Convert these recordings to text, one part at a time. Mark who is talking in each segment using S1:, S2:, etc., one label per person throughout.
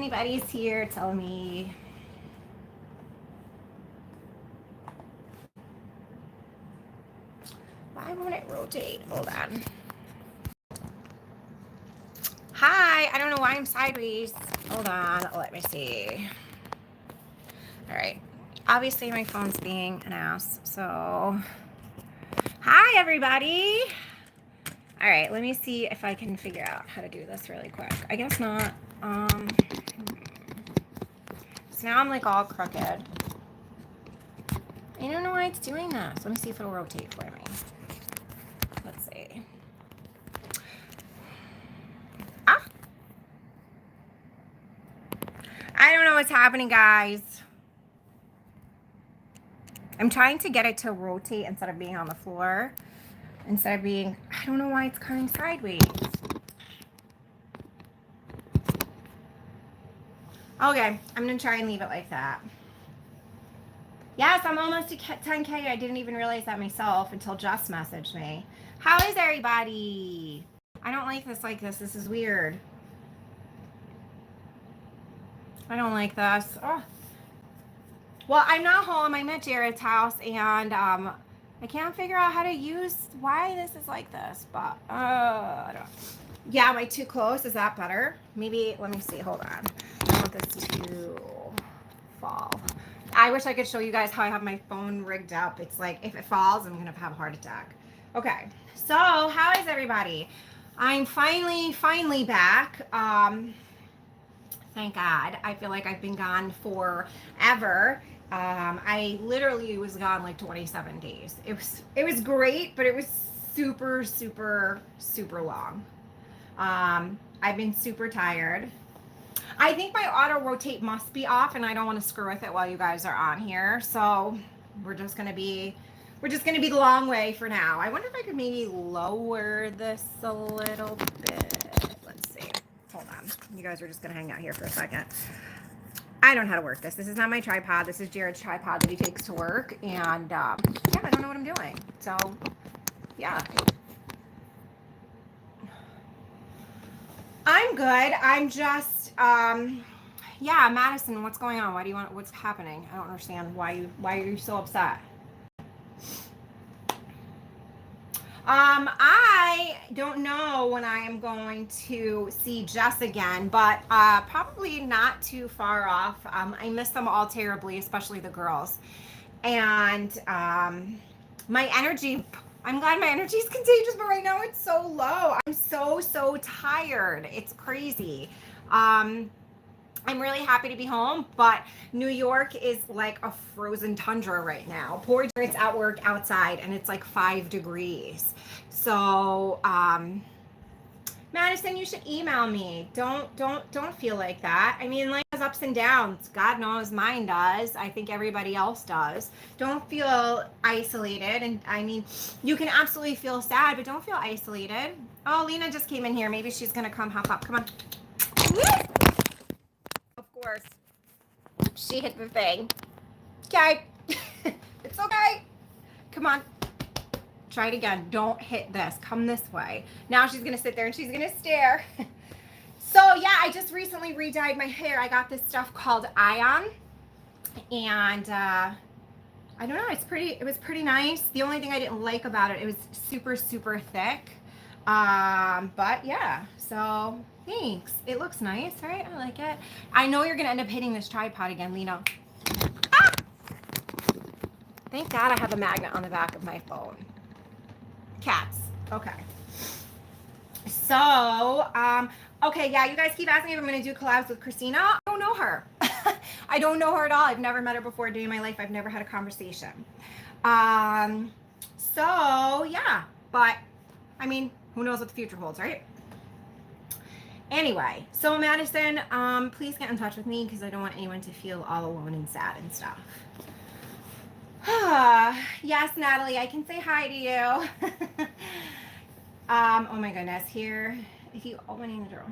S1: anybody's here, tell me. Why won't it rotate? Hold on. Hi, I don't know why I'm sideways. Hold on, let me see. All right. Obviously, my phone's being an ass, so. Hi, everybody. All right, let me see if I can figure out how to do this really quick. I guess not. So now I'm like all crooked. I don't know why it's doing this. Let me see if it'll rotate for me. Let's see. Ah! I don't know what's happening, guys. I'm trying to get it to rotate instead of being on the floor. Instead of being, I don't know why it's coming sideways. Okay, I'm gonna try and leave it like that. Yes, I'm almost to 10K. I didn't even realize that myself until Jess messaged me. How is everybody? I don't like this. This is weird. I don't like this. Oh. Well, I'm not home. I'm at Jared's house, and I can't figure out how to use why this is like this. But I don't. Yeah, am I too close? Is that better? Maybe. Let me see. Hold on. I want this to fall. I wish I could show you guys how I have my phone rigged up. It's like if it falls, I'm gonna have a heart attack. Okay. So how is everybody? I'm finally back. Thank God. I feel like I've been gone forever. I literally was gone like 27 days. It was great, but it was super long. I've been super tired. I think my auto rotate must be off, and I don't want to screw with it while you guys are on here. So we're just gonna be the long way for now. I wonder if I could maybe lower this a little bit. Let's see. Hold on. You guys are just gonna hang out here for a second. I don't know how to work this. This is not my tripod. This is Jared's tripod that he takes to work, and yeah, I don't know what I'm doing. So yeah. I'm good. I'm just yeah, Madison, what's going on? What's happening? I don't understand why are you so upset? I don't know when I am going to see Jess again, but probably not too far off. I miss them all terribly, especially the girls. And my energy, I'm glad my energy is contagious, but right now it's so low. I'm so tired. It's crazy. I'm really happy to be home, but New York is like a frozen tundra right now. Poor Jared's at work outside, and it's like 5 degrees. So, Madison, you should email me. Don't feel like that. I mean, life has ups and downs. God knows mine does. I think everybody else does. Don't feel isolated. And I mean, you can absolutely feel sad, but don't feel isolated. Oh, Lena just came in here. Maybe she's gonna come hop up. Come on. Of course. She hit the thing. Okay. It's okay. Come on. Try it again. Don't hit this. Come this way. Now she's going to sit there and she's going to stare. So yeah, I just recently re-dyed my hair. I got this stuff called Ion. And I don't know. It was pretty nice. The only thing I didn't like about it was super thick. But yeah, so thanks. It looks nice, right? I like it. I know you're going to end up hitting this tripod again, Lena. Ah! Thank God I have a magnet on the back of my phone. Cats. Okay. So, okay, yeah, you guys keep asking if I'm going to do collabs with Christina. I don't know her. I don't know her at all. I've never met her before a day in my life. I've never had a conversation. So, yeah, but, I mean, who knows what the future holds, right? Anyway, so Madison, please get in touch with me because I don't want anyone to feel all alone and sad and stuff. Yes, Natalie, I can say hi to you. Oh my goodness, here, if you opening the door.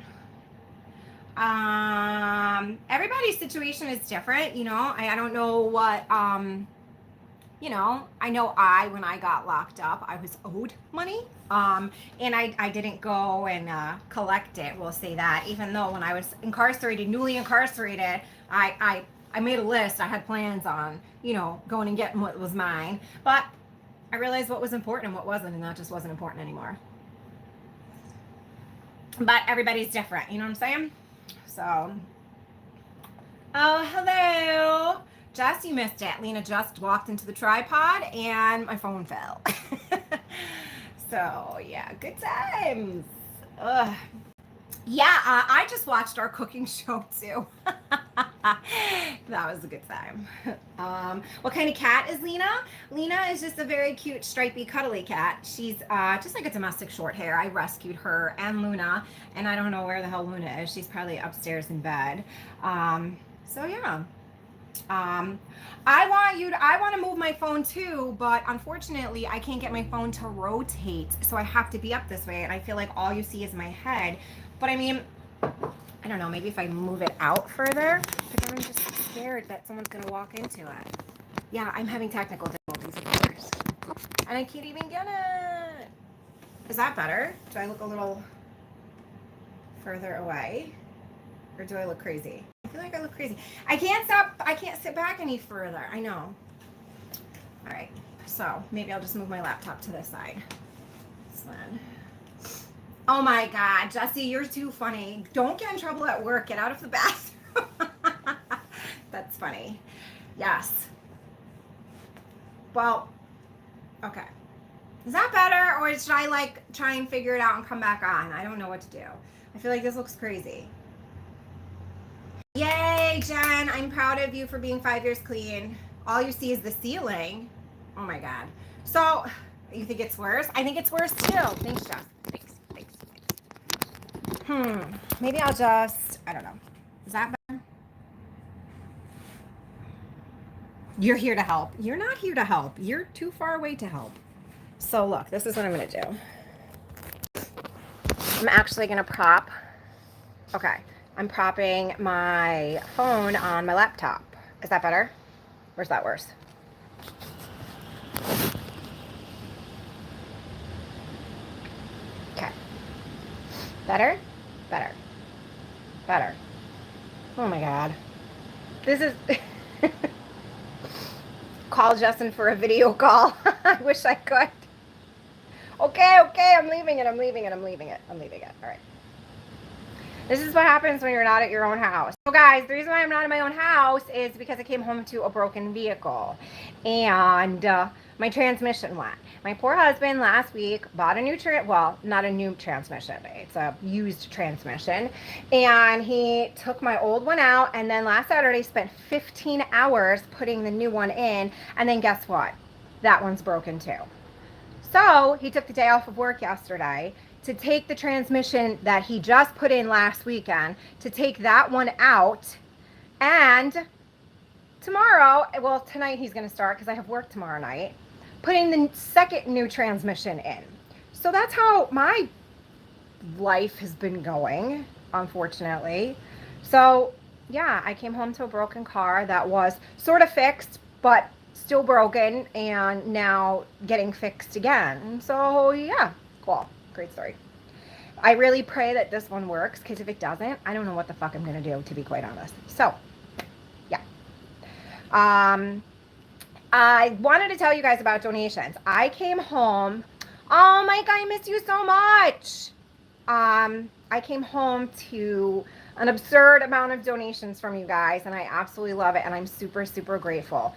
S1: Everybody's situation is different, you know. I don't know what you know, I know when I got locked up, I was owed money. And I didn't go and collect it, we'll say that. Even though when I was incarcerated, newly incarcerated, I made a list. I had plans on, you know, going and getting what was mine. But I realized what was important and what wasn't, and that just wasn't important anymore. But everybody's different, you know what I'm saying? So, oh, hello. Jess, you missed it. Lena just walked into the tripod and my phone fell. So, yeah, good times. Ugh. Yeah, I just watched our cooking show too. That was a good time. What kind of cat is Lena? Lena is just a very cute, stripy, cuddly cat. She's just like a domestic short hair. I rescued her and Luna, and I don't know where the hell Luna is. She's probably upstairs in bed. So yeah. I want to move my phone too, but unfortunately I can't get my phone to rotate, so I have to be up this way, and I feel like all you see is my head. But I mean, I don't know, maybe if I move it out further, but then I'm just scared that someone's gonna walk into it. Yeah, I'm having technical difficulties, of course, and I can't even get it. Is that better? Do I look a little further away, or do I look crazy? I feel like I look crazy. I can't sit back any further. I know. All right, so maybe I'll just move my laptop to this side. Oh my God, Jesse, you're too funny. Don't get in trouble at work. Get out of the bathroom. That's funny. Yes. Well, okay. Is that better, or should I like try and figure it out and come back on? I don't know what to do. I feel like this looks crazy. Yay, Jen. I'm proud of you for being 5 years clean. All you see is the ceiling. Oh my God. So, you think it's worse? I think it's worse too. Thanks, Jeff. Thanks. Maybe I'll just, I don't know. Is that better? You're here to help. You're not here to help. You're too far away to help. So look, this is what I'm going to do. I'm actually going to prop. Okay. I'm propping my phone on my laptop. Is that better? Or is that worse? Okay. Better? Better. Better. Oh my God. This is... Call Justin for a video call. I wish I could. Okay. I'm leaving it. All right. This is what happens when you're not at your own house. So guys, the reason why I'm not in my own house is because I came home to a broken vehicle. And my transmission went. My poor husband last week bought a new, not a new transmission. It's a used transmission. And he took my old one out. And then last Saturday spent 15 hours putting the new one in. And then guess what? That one's broken too. So he took the day off of work yesterday to take the transmission that he just put in last weekend, to take that one out. And tomorrow, well, tonight he's going to start because I have work tomorrow night, putting the second new transmission in. So that's how my life has been going, unfortunately. So yeah, I came home to a broken car that was sort of fixed, but still broken, and now getting fixed again. So yeah, cool. Great story. I really pray that this one works, because if it doesn't, I don't know what the fuck I'm going to do, to be quite honest. So, yeah. I wanted to tell you guys about donations. I came home. Oh, Mike, I miss you so much. I came home to an absurd amount of donations from you guys, and I absolutely love it, and I'm super, super grateful.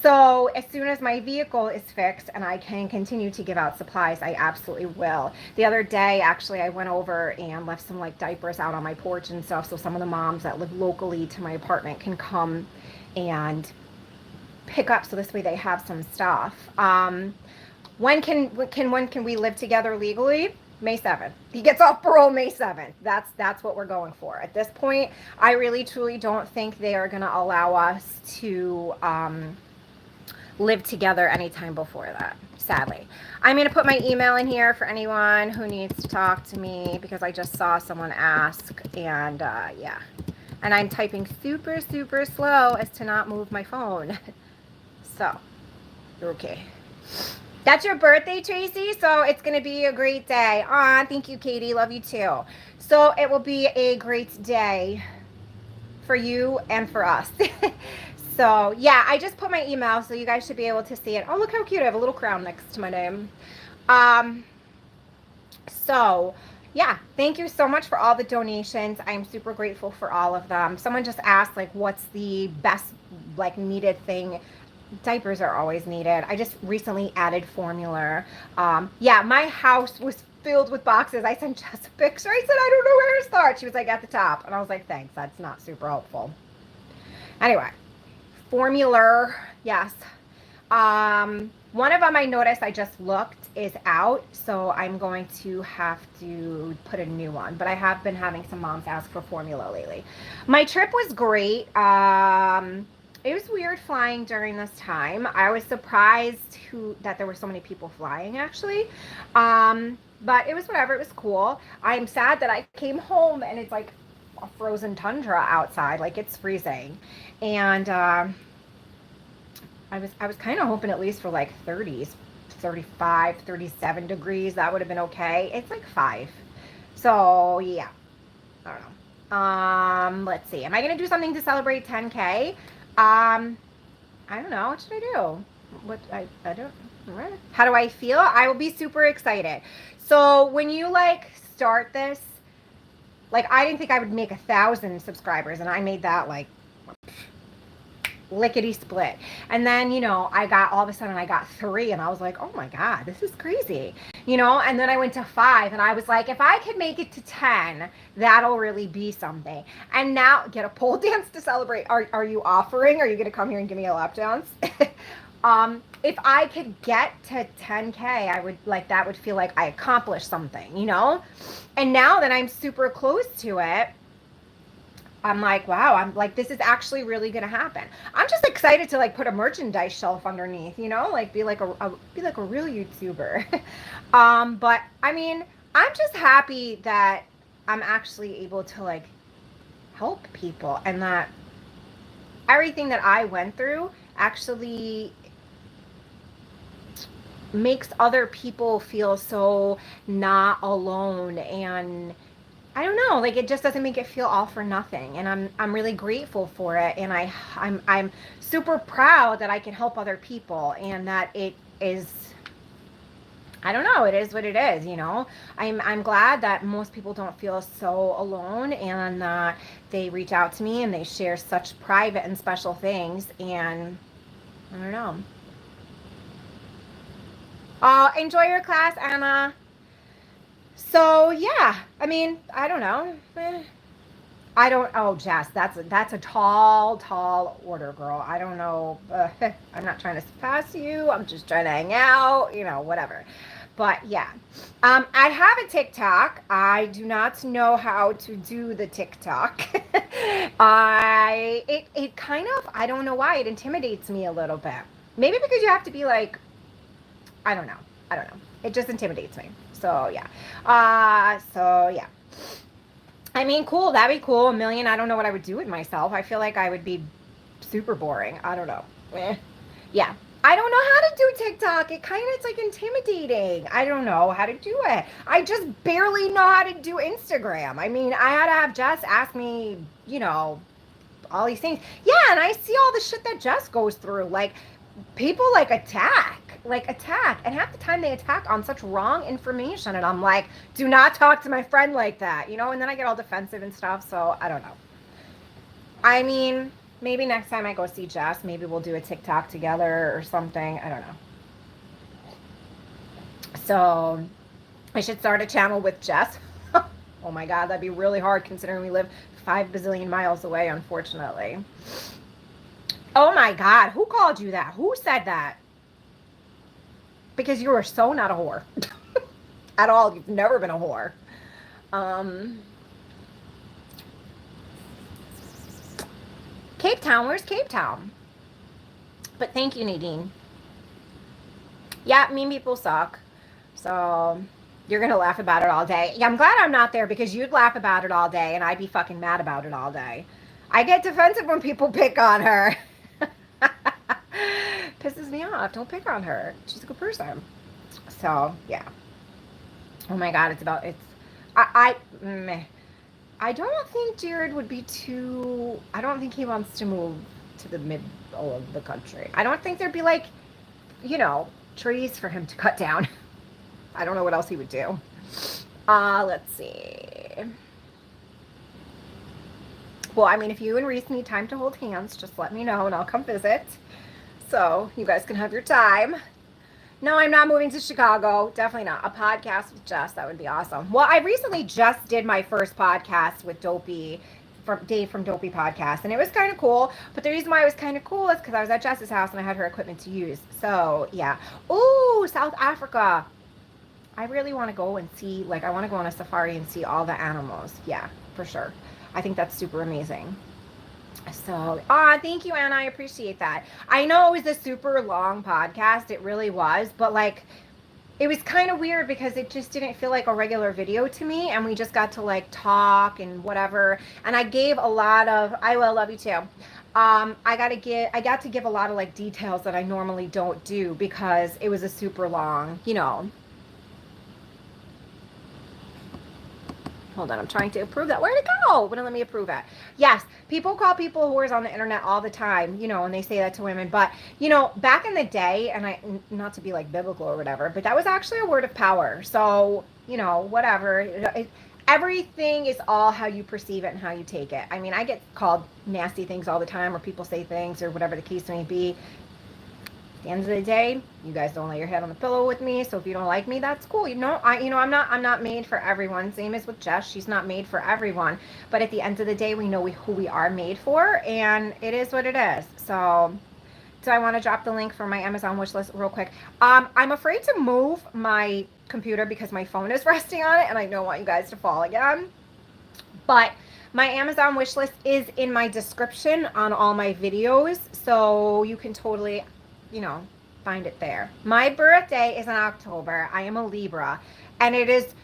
S1: So as soon as my vehicle is fixed and I can continue to give out supplies, I absolutely will. The other day, actually, I went over and left some like diapers out on my porch and stuff, so some of the moms that live locally to my apartment can come and pick up, so this way they have some stuff. When can we live together legally? May 7th. He gets off parole May 7th. That's what we're going for. At this point, I really truly don't think they are going to allow us to live together anytime before that, sadly. I'm going to put my email in here for anyone who needs to talk to me, because I just saw someone ask, and yeah. And I'm typing super, super slow as to not move my phone. So, Okay. That's your birthday, Tracy, so it's going to be a great day. Aw, thank you, Katie. Love you too. So it will be a great day for you and for us. So, yeah, I just put my email, so you guys should be able to see it. Oh, look how cute. I have a little crown next to my name. So, yeah, thank you so much for all the donations. I'm super grateful for all of them. Someone just asked, like, what's the best, like, needed thing? Diapers are always needed. I just recently added formula. Yeah, my house was filled with boxes. I sent Jess a picture. I said, I don't know where to start. She was like, at the top. And I was like, thanks. That's not super helpful. Anyway, formula, yes. One of them I noticed, I just looked, is out. So I'm going to have to put a new one. But I have been having some moms ask for formula lately. My trip was great. It was weird flying during this time. I was surprised that there were so many people flying, actually. But it was whatever. It was cool. I'm sad that I came home and it's like a frozen tundra outside. Like, it's freezing. And I was kind of hoping at least for like 30s, 35, 37 degrees. That would have been okay. It's like 5. So, yeah. I don't know. Let's see. Am I going to do something to celebrate 10K? I don't know. What should I do? I don't. How do I feel? I will be super excited. So when you like start this, like, I didn't think I would make 1,000 subscribers, and I made that like lickety split. And then, you know, all of a sudden I got 3, and I was like, oh my God, this is crazy. You know, and then I went to 5, and I was like, if I could make it to 10, that'll really be something. And now, get a pole dance to celebrate. Are you offering? Are you going to come here and give me a lap dance? If I could get to 10K, I would like, that would feel like I accomplished something, you know? And now that I'm super close to it, I'm like, wow, I'm like, this is actually really going to happen. I'm just excited to like put a merchandise shelf underneath, you know, like be like a real YouTuber. But I mean, I'm just happy that I'm actually able to like help people, and that everything that I went through actually makes other people feel so not alone. And I don't know, like, it just doesn't make it feel all for nothing. And I'm really grateful for it. And I'm super proud that I can help other people, and that it is, I don't know, it is what it is, you know. I'm glad that most people don't feel so alone, and that they reach out to me and they share such private and special things. And I don't know. Enjoy your class, Anna. So yeah, I mean, I don't know. Oh, Jess, that's a tall order, girl. I don't know. I'm not trying to surpass you. I'm just trying to hang out, you know, whatever. But yeah, I have a TikTok. I do not know how to do the TikTok. It kind of, I don't know why, it intimidates me a little bit. Maybe because you have to be like, I don't know. It just intimidates me. So yeah. I mean, cool. That'd be cool. 1 million. I don't know what I would do with myself. I feel like I would be super boring. I don't know. Yeah. I don't know how to do TikTok. It's like intimidating. I don't know how to do it. I just barely know how to do Instagram. I mean, I had to have Jess ask me, you know, all these things. Yeah, and I see all the shit that Jess goes through. Like, people like attack, and half the time they attack on such wrong information, and I'm like, do not talk to my friend like that, you know. And then I get all defensive and stuff. So I don't know. I mean, maybe next time I go see Jess, maybe we'll do a TikTok together or something. I don't know. So I should start a channel with Jess. Oh my God, that'd be really hard considering we live 5 bazillion miles away, unfortunately. Oh my God, who called you that? Who said that? Because you are so not a whore. At all. You've never been a whore. Cape Town. Where's Cape Town? But thank you, Nadine. Yeah, mean people suck. So you're going to laugh about it all day. Yeah, I'm glad I'm not there, because you'd laugh about it all day and I'd be fucking mad about it all day. I get defensive when people pick on her. pisses me off. Don't pick on her. She's a good person. So, yeah. Oh my God, I don't think Jared would be too, I don't think he wants to move to the middle of the country. I don't think there'd be like, trees for him to cut down. I don't know what else he would do. Let's see. Well, I mean, if you and Reese need time to hold hands, just let me know and I'll come visit. So you guys can have your time. No, I'm not moving to Chicago. Definitely not. A podcast with Jess. That would be awesome. Well, I recently just did my first podcast with Dave from Dopey Podcast, and it was kind of cool. But the reason why it was kind of cool is because I was at Jess's house and I had her equipment to use. So, yeah. Ooh, South Africa. I really want to go and see, I want to go on a safari and see all the animals. Yeah, for sure. I think that's super amazing. So, thank you, Anna. I appreciate that. I know it was a super long podcast. It really was. But, it was kind of weird because it just didn't feel like a regular video to me. And we just got to, talk and whatever. And I gave a lot of, I will love you too. I got to give a lot of, details that I normally don't do because it was a super long, Hold on, I'm trying to approve that. Where'd it go? Wouldn't let me approve it. Yes, people call people whores on the internet all the time, and they say that to women. But, back in the day, and not to be biblical or whatever, but that was actually a word of power. So, whatever. Everything is all how you perceive it and how you take it. I mean, I get called nasty things all the time, or people say things, or whatever the case may be. The end of the day, you guys don't lay your head on the pillow with me. So if you don't like me, that's cool. I'm not made for everyone. Same as with Jess, she's not made for everyone. But at the end of the day, we know who we are made for, and it is what it is. So I want to drop the link for my Amazon wish list real quick. I'm afraid to move my computer because my phone is resting on it, and I don't want you guys to fall again. But my Amazon wish list is in my description on all my videos, so you can totally find it there. My birthday is in October. I am a Libra, and it is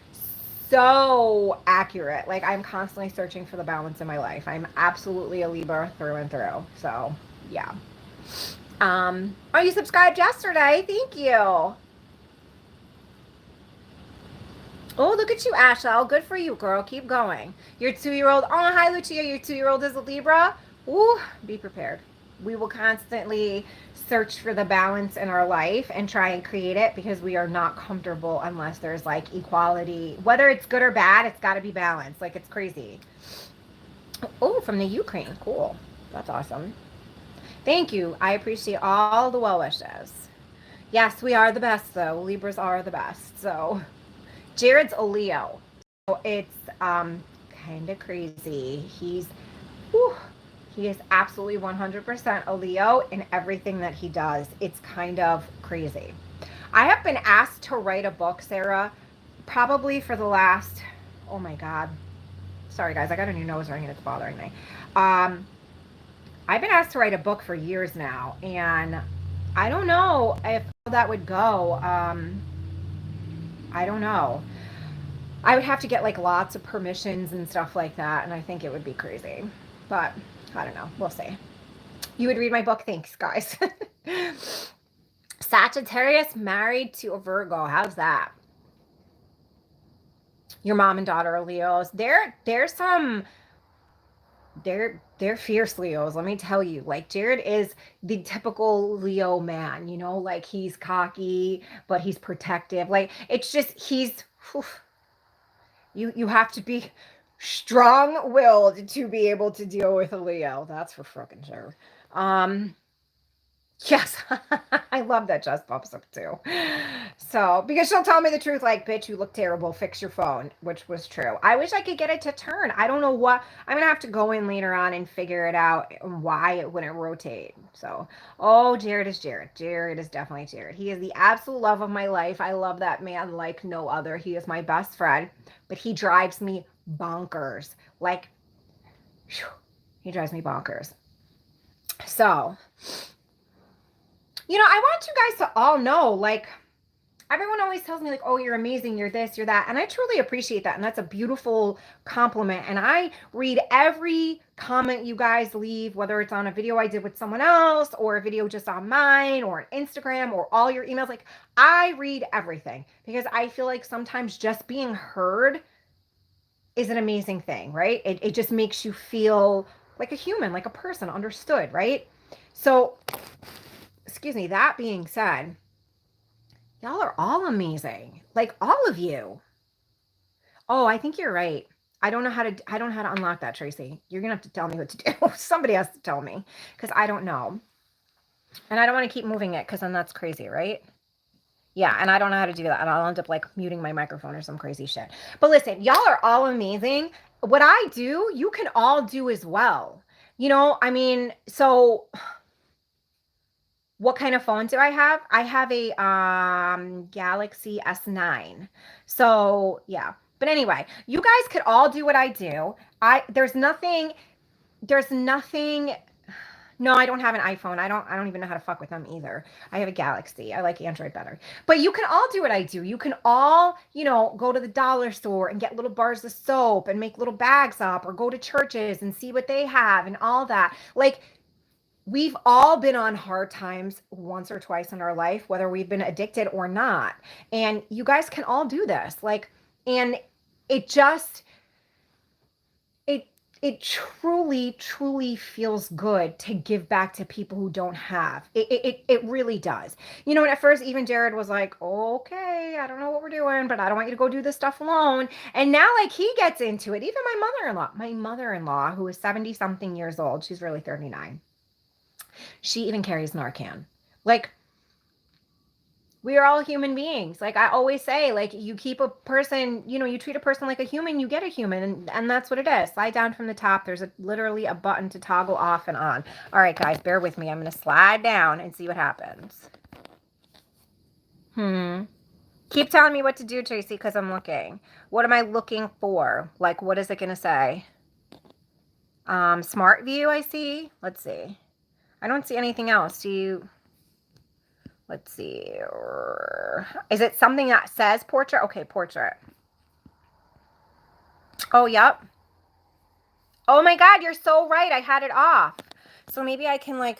S1: so accurate. I'm constantly searching for the balance in my life. I'm absolutely a Libra through and through. So, yeah. You subscribed yesterday. Thank you. Oh, look at you, Ashel. Good for you, girl. Keep going. Your 2-year-old. Oh, hi, Lucia. Your 2-year-old is a Libra. Ooh, be prepared. We will constantly search for the balance in our life and try and create it because we are not comfortable unless there's equality. Whether it's good or bad, it's got to be balanced. It's crazy. Oh, from the Ukraine. Cool. That's awesome. Thank you. I appreciate all the well wishes. Yes, we are the best, though. Libras are the best. So, Jared's a Leo. So it's kind of crazy. He is absolutely 100% a Leo in everything that he does. It's kind of crazy. I have been asked to write a book, Sarah, probably for the last, oh my God. Sorry, guys. I got a new nose ring and it's bothering me. I've been asked to write a book for years now, and I don't know if that would go. I don't know. I would have to get lots of permissions and stuff like that, and I think it would be crazy. But I don't know. We'll see. You would read my book? Thanks, guys. Sagittarius married to a Virgo. How's that? Your mom and daughter are Leos. They're fierce Leos. Let me tell you. Jared is the typical Leo man. He's cocky, but he's protective. It's just you have to be strong-willed to be able to deal with a Leo. That's for frickin' sure. Yes, I love that Jess pops up too. So, because she'll tell me the truth, bitch, you look terrible, fix your phone, which was true. I wish I could get it to turn. I don't know what, I'm going to have to go in later on and figure it out why it wouldn't rotate. So, Jared is Jared. Jared is definitely Jared. He is the absolute love of my life. I love that man like no other. He is my best friend, but he drives me bonkers. He drives me bonkers. So, I want you guys to all know, everyone always tells me like, oh, you're amazing, you're this, you're that. And I truly appreciate that. And that's a beautiful compliment. And I read every comment you guys leave, whether it's on a video I did with someone else or a video just on mine or on Instagram or all your emails. Like, I read everything because I feel like sometimes just being heard is an amazing thing, right? It just makes you feel like a human, like a person, understood, right? So, excuse me, that being said, y'all are all amazing. Like all of you. Oh, I think you're right. I don't know how to unlock that, Tracy. You're gonna have to tell me what to do. Somebody has to tell me because I don't know. And I don't want to keep moving it because then that's crazy, right? Yeah, and I don't know how to do that. And I'll end up like muting my microphone or some crazy shit. But listen, y'all are all amazing. What I do, you can all do as well. You know, I mean, so what kind of phone do I have? I have a Galaxy S9. So, yeah. But anyway, you guys could all do what I do. There's nothing no, I don't have an iPhone. I don't even know how to fuck with them either. I have a Galaxy. I like Android better. But you can all do what I do. You can all, you know, go to the dollar store and get little bars of soap and make little bags up or go to churches and see what they have and all that. Like, we've all been on hard times once or twice in our life, whether we've been addicted or not. And you guys can all do this. Like, and it just, it truly, truly feels good to give back to people who don't have. It really does. You know, and at first, even Jared was like, okay, I don't know what we're doing, but I don't want you to go do this stuff alone. And now, like, he gets into it. Even my mother-in-law, who is 70 something years old, she's really 39. She even carries Narcan. Like, we are all human beings. Like I always say, like you keep a person, you know, you treat a person like a human, you get a human. And that's what it is. Slide down from the top. There's literally a button to toggle off and on. All right, guys, bear with me. I'm going to slide down and see what happens. Keep telling me what to do, Tracy, because I'm looking. What am I looking for? Like, what is it going to say? Smart view, I see. Let's see. I don't see anything else. Do you... Let's see. Is it something that says portrait? Okay, portrait. Oh, yep. Oh my God, you're so right. I had it off. So maybe I can like,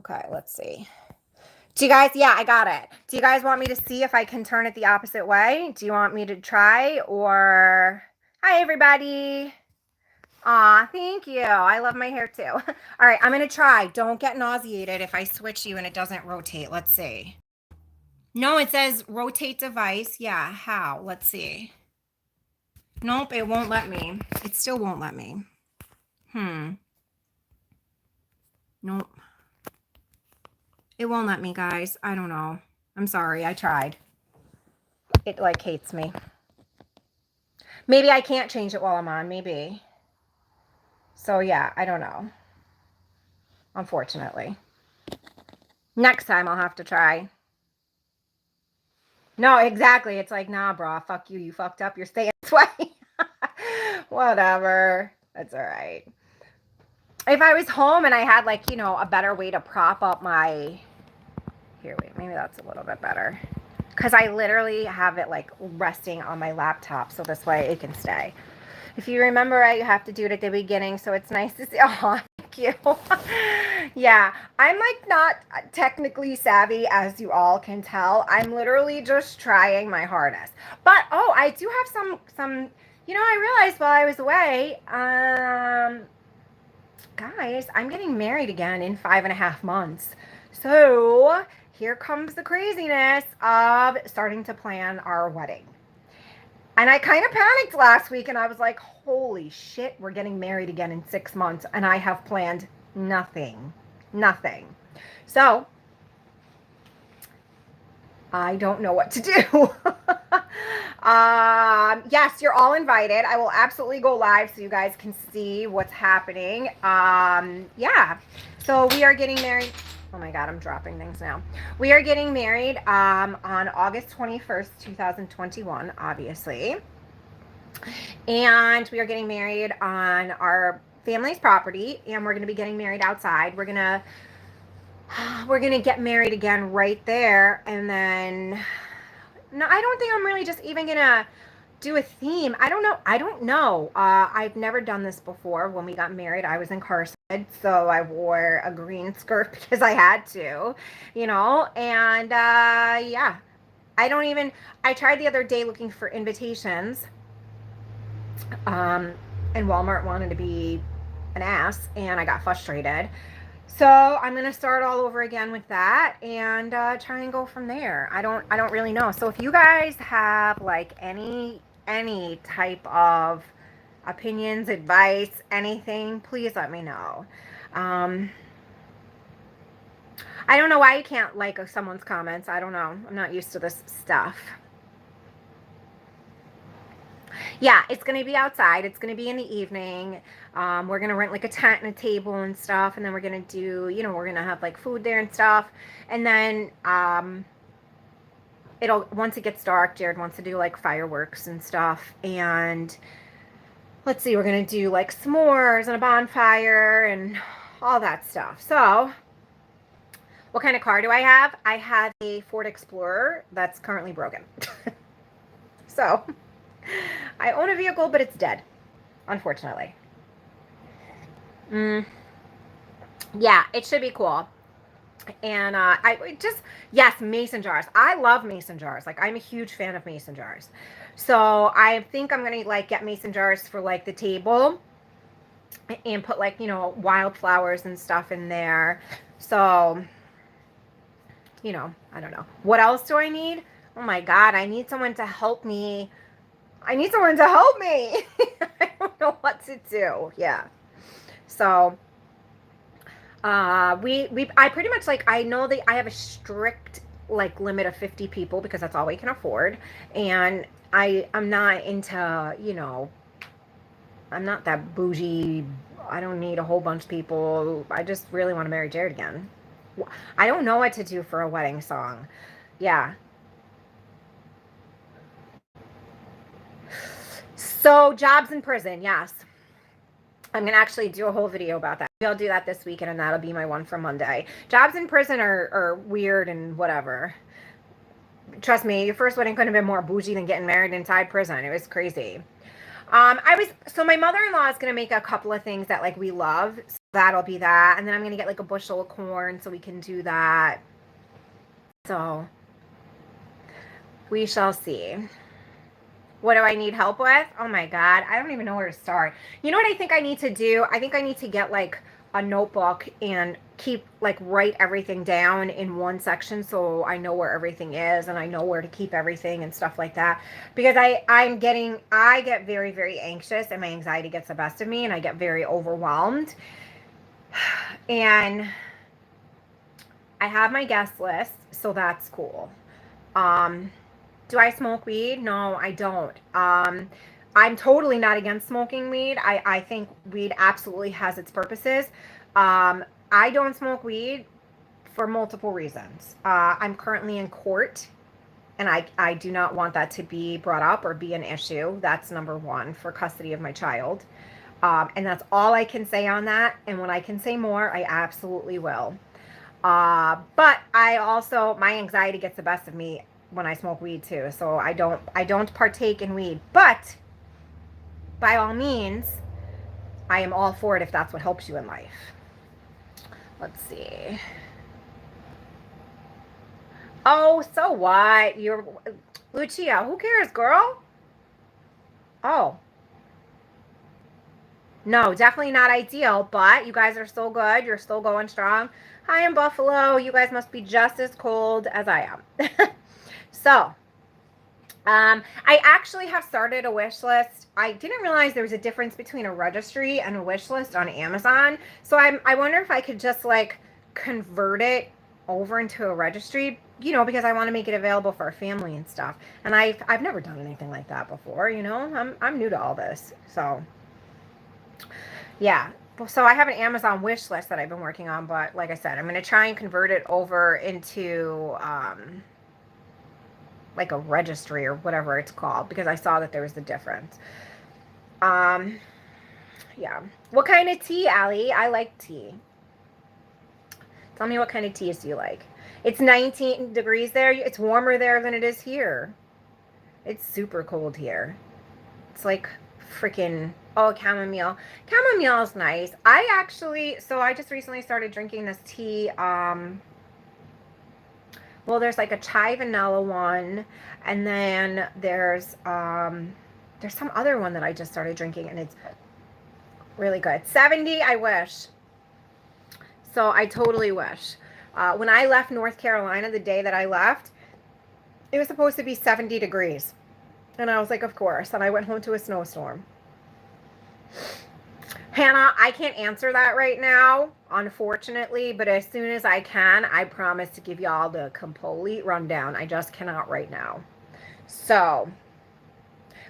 S1: okay, let's see. Do you guys, yeah, I got it. Do you guys want me to see if I can turn it the opposite way? Do you want me to try or, hi everybody. Aw, thank you. I love my hair too. All right, I'm going to try. Don't get nauseated if I switch you and it doesn't rotate. Let's see. No, it says rotate device. Yeah, how? Let's see. Nope, it won't let me. It still won't let me. Nope. It won't let me, guys. I don't know. I'm sorry. I tried. It like hates me. Maybe I can't change it while I'm on. Maybe. So yeah, I don't know. Unfortunately. Next time I'll have to try. No, exactly. It's like, nah, brah, fuck you. You fucked up. You're staying this way. Whatever. That's all right. If I was home and I had like, you know, a better way to prop up my... Here, wait, maybe that's a little bit better. Because I literally have it like resting on my laptop. So this way it can stay. If you remember, I have to do it at the beginning. So it's nice to see. Oh, thank you. Yeah, I'm like not technically savvy, as you all can tell. I'm literally just trying my hardest. But, oh, I do have some, you know, I realized while I was away, guys, I'm getting married again in 5.5 months. So here comes the craziness of starting to plan our wedding. And I kind of panicked last week and I was like, holy shit, we're getting married again in 6 months. And I have planned nothing. So I don't know what to do. Yes, you're all invited. I will absolutely go live so you guys can see what's happening. Yeah. So we are getting married. Oh my God, I'm dropping things now. We are getting married on August 21st, 2021, obviously. And we are getting married on our family's property, and we're going to be getting married outside. We're going to we're going to get married again right there. And then, no, I don't think I'm really just even going to do a theme. I don't know. I've never done this before. When we got married, I was incarcerated, so I wore a green skirt because I had to, and yeah. I tried the other day looking for invitations, um, and Walmart wanted to be an ass, and I got frustrated. So I'm gonna start all over again with that and try and go from there. I don't really know. So if you guys have like any type of opinions, advice, anything, please let me know. Um, I don't know why you can't like someone's comments. I don't know. I'm not used to this stuff. Yeah, it's going to be outside. It's going to be in the evening. We're going to rent like a tent and a table and stuff. And then we're going to do, we're going to have like food there and stuff. And then once it gets dark, Jared wants to do like fireworks and stuff. And let's see, we're going to do like s'mores and a bonfire and all that stuff. So what kind of car do I have? I have a Ford Explorer that's currently broken. So I own a vehicle, but it's dead, unfortunately. Yeah, it should be cool. And yes, mason jars. I love mason jars. Like, I'm a huge fan of mason jars. So I think I'm going to like get mason jars for like the table and put like, wildflowers and stuff in there. So, I don't know. What else do I need? Oh my God, I need someone to help me. I don't know what to do. Yeah. So, I pretty much like, I know that I have a strict like limit of 50 people because that's all we can afford. And I'm not into, I'm not that bougie. I don't need a whole bunch of people. I just really want to marry Jared again. I don't know what to do for a wedding song. Yeah. So jobs in prison. Yes. I'm going to actually do a whole video about that. Maybe I'll do that this weekend, and that'll be my one for Monday. Jobs in prison are weird and whatever. Trust me, your first wedding couldn't have been more bougie than getting married inside prison. It was crazy. So my mother-in-law is going to make a couple of things that like we love. So that'll be that. And then I'm going to get like a bushel of corn so we can do that. So we shall see. What do I need help with? Oh my God, I don't even know where to start. You know what I think I need to do? I think I need to get like a notebook and write everything down in one section so I know where everything is and I know where to keep everything and stuff like that. Because I get very, very anxious and my anxiety gets the best of me and I get very overwhelmed. And I have my guest list, so that's cool. Do I smoke weed? No, I don't. I'm totally not against smoking weed. I think weed absolutely has its purposes. I don't smoke weed for multiple reasons. I'm currently in court, and I do not want that to be brought up or be an issue. That's number one, for custody of my child. And that's all I can say on that. And when I can say more, I absolutely will. But my anxiety gets the best of me when I smoke weed too. So I don't partake in weed, but by all means, I am all for it if that's what helps you in life. Let's see. Oh, so what? You're Lucia. Who cares, girl? Oh. No, definitely not ideal, but you guys are still good. You're still going strong. Hi, in Buffalo. You guys must be just as cold as I am. So, I actually have started a wish list. I didn't realize there was a difference between a registry and a wish list on Amazon. So I wonder if I could just like convert it over into a registry, because I want to make it available for our family and stuff. And I've never done anything like that before, I'm new to all this. So yeah. So I have an Amazon wish list that I've been working on, but like I said, I'm going to try and convert it over into like a registry or whatever it's called, because I saw that there was a difference. Yeah. What kind of tea, Allie? I like tea. Tell me what kind of teas do you like. It's 19 degrees there. It's warmer there than it is here. It's super cold here. It's like freaking, oh, chamomile. Chamomile is nice. I just recently started drinking this tea. Well, there's like a chai vanilla one, and then there's some other one that I just started drinking, and it's really good. 70, I wish. So I totally wish. When I left North Carolina, the day that I left, it was supposed to be 70 degrees. And I was like, of course. And I went home to a snowstorm. Hannah, I can't answer that right now, unfortunately. But as soon as I can, I promise to give y'all the complete rundown. I just cannot right now. So,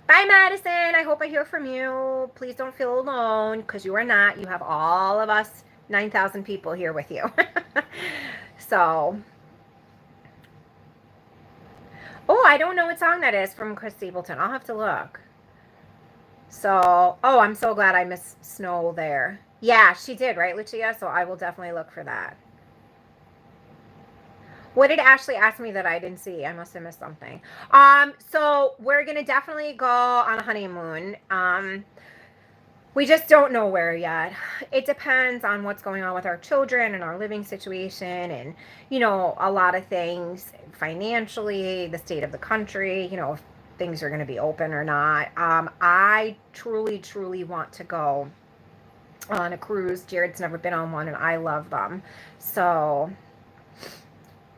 S1: bye, Madison. I hope I hear from you. Please don't feel alone, because you are not. You have all of us 9,000 people here with you. So, oh, I don't know what song that is from Chris Stapleton. I'll have to look. So, oh, I'm so glad I missed Snow there. Yeah, she did, right, Lucia? So I will definitely look for that. What did Ashley ask me that I didn't see? I must have missed something. So we're going to definitely go on a honeymoon. We just don't know where yet. It depends on what's going on with our children and our living situation and, you know, a lot of things financially, the state of the country, you know, if things are going to be open or not. I truly, truly want to go on a cruise. Jared's never been on one and I love them. So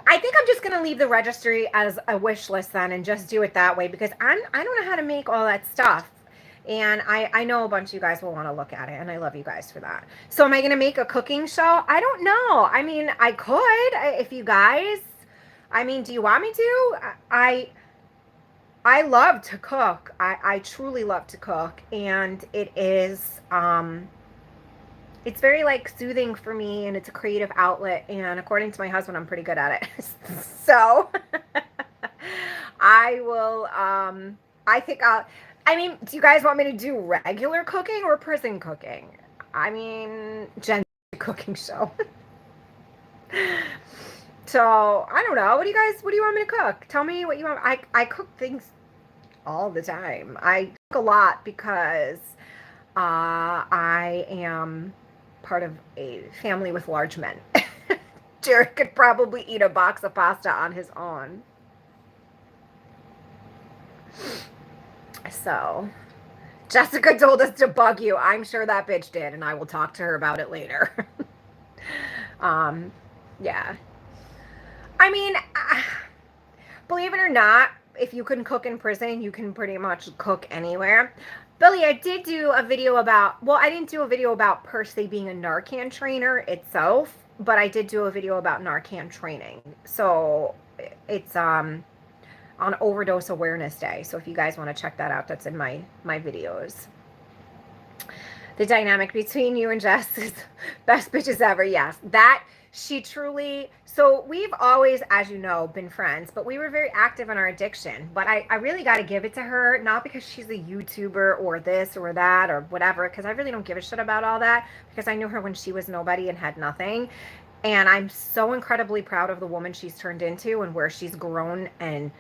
S1: I think I'm just going to leave the registry as a wish list then and just do it that way because I don't know how to make all that stuff. And I know a bunch of you guys will want to look at it, and I love you guys for that. So am I going to make a cooking show? I don't know. I mean, I could if you guys, I mean, do you want me to? I love to cook. I truly love to cook, and it is, it's very like soothing for me, and it's a creative outlet, and according to my husband, I'm pretty good at it. So I will, I think I mean, do you guys want me to do regular cooking or prison cooking? I mean, Jen's cooking show. So, I don't know. What do you want me to cook? Tell me what you want. I cook things all the time. I cook a lot because I am part of a family with large men. Jared could probably eat a box of pasta on his own. So, Jessica told us to bug you. I'm sure that bitch did, and I will talk to her about it later. Yeah. I mean, believe it or not, if you can cook in prison, you can pretty much cook anywhere. Billy, I did do a video about, well, I didn't do a video about per se being a Narcan trainer itself, but I did do a video about Narcan training. So, it's, on Overdose Awareness Day. So if you guys want to check that out, that's in my videos. The dynamic between you and Jess is best bitches ever. Yes, that she truly, so we've always, as you know, been friends, but we were very active in our addiction. But I really got to give it to her, not because she's a YouTuber or this or that or whatever, because I really don't give a shit about all that, because I knew her when she was nobody and had nothing. And I'm so incredibly proud of the woman she's turned into and where she's grown and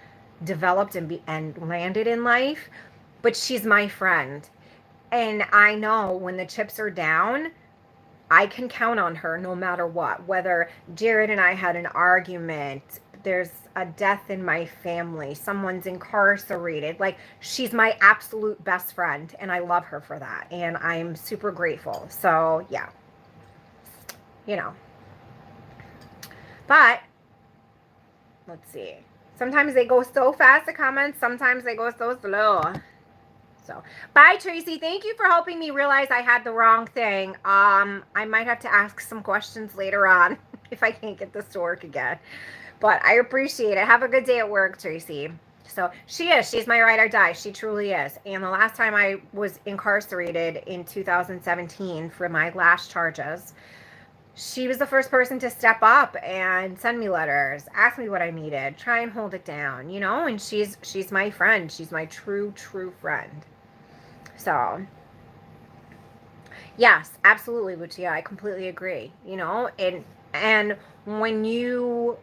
S1: developed and landed in life. But she's my friend, and I know when the chips are down, I can count on her no matter what. Whether Jared and I had an argument, there's a death in my family, someone's incarcerated, like, she's my absolute best friend, and I love her for that, and I'm super grateful. So yeah, you know. But let's see. Sometimes they go so fast, the comments. Sometimes they go so slow. So, bye, Tracy. Thank you for helping me realize I had the wrong thing. I might have to ask some questions later on if I can't get this to work again. But I appreciate it. Have a good day at work, Tracy. So, she's my ride or die. She truly is. And the last time I was incarcerated in 2017 for my last charges, she was the first person to step up and send me letters, ask me what I needed, try and hold it down, you know, and she's my friend. She's my true friend. So, yes, absolutely, Lucia, I completely agree, you know, and when you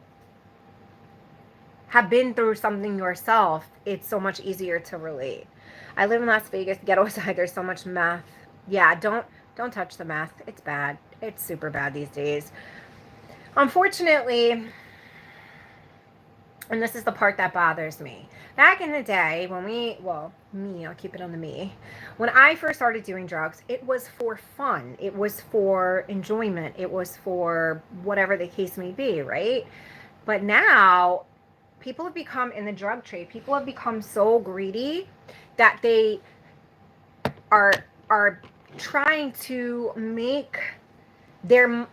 S1: have been through something yourself, it's so much easier to relate. I live in Las Vegas, ghetto side. There's so much meth. Yeah, don't touch the meth. It's bad. It's super bad these days. Unfortunately, and this is the part that bothers me. Back in the day, when I'll keep it on the me. When I first started doing drugs, it was for fun. It was for enjoyment. It was for whatever the case may be, right? But now, people have become, in the drug trade, people have become so greedy that they are trying to make their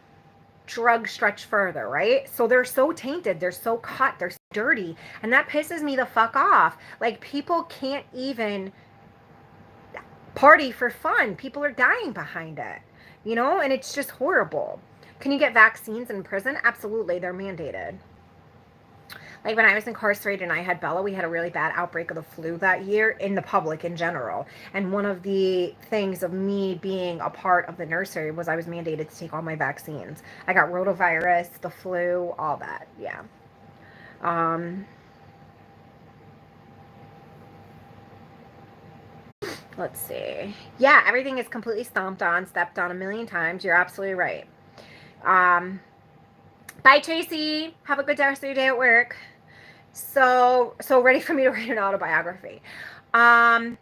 S1: drug stretch further, right? So they're so tainted, they're so cut, they're so dirty, and that pisses me the fuck off. Like, people can't even party for fun. People are dying behind it, you know, and it's just horrible. Can you get vaccines in prison? Absolutely, they're mandated. Like, when I was incarcerated and I had Bella, we had a really bad outbreak of the flu that year in the public in general. And one of the things of me being a part of the nursery was I was mandated to take all my vaccines. I got rotavirus, the flu, all that. Yeah. Let's see. Yeah, everything is completely stomped on, stepped on a million times. You're absolutely right. Bye, Tracy. Have a good rest of your day at work. So ready for me to write an autobiography. I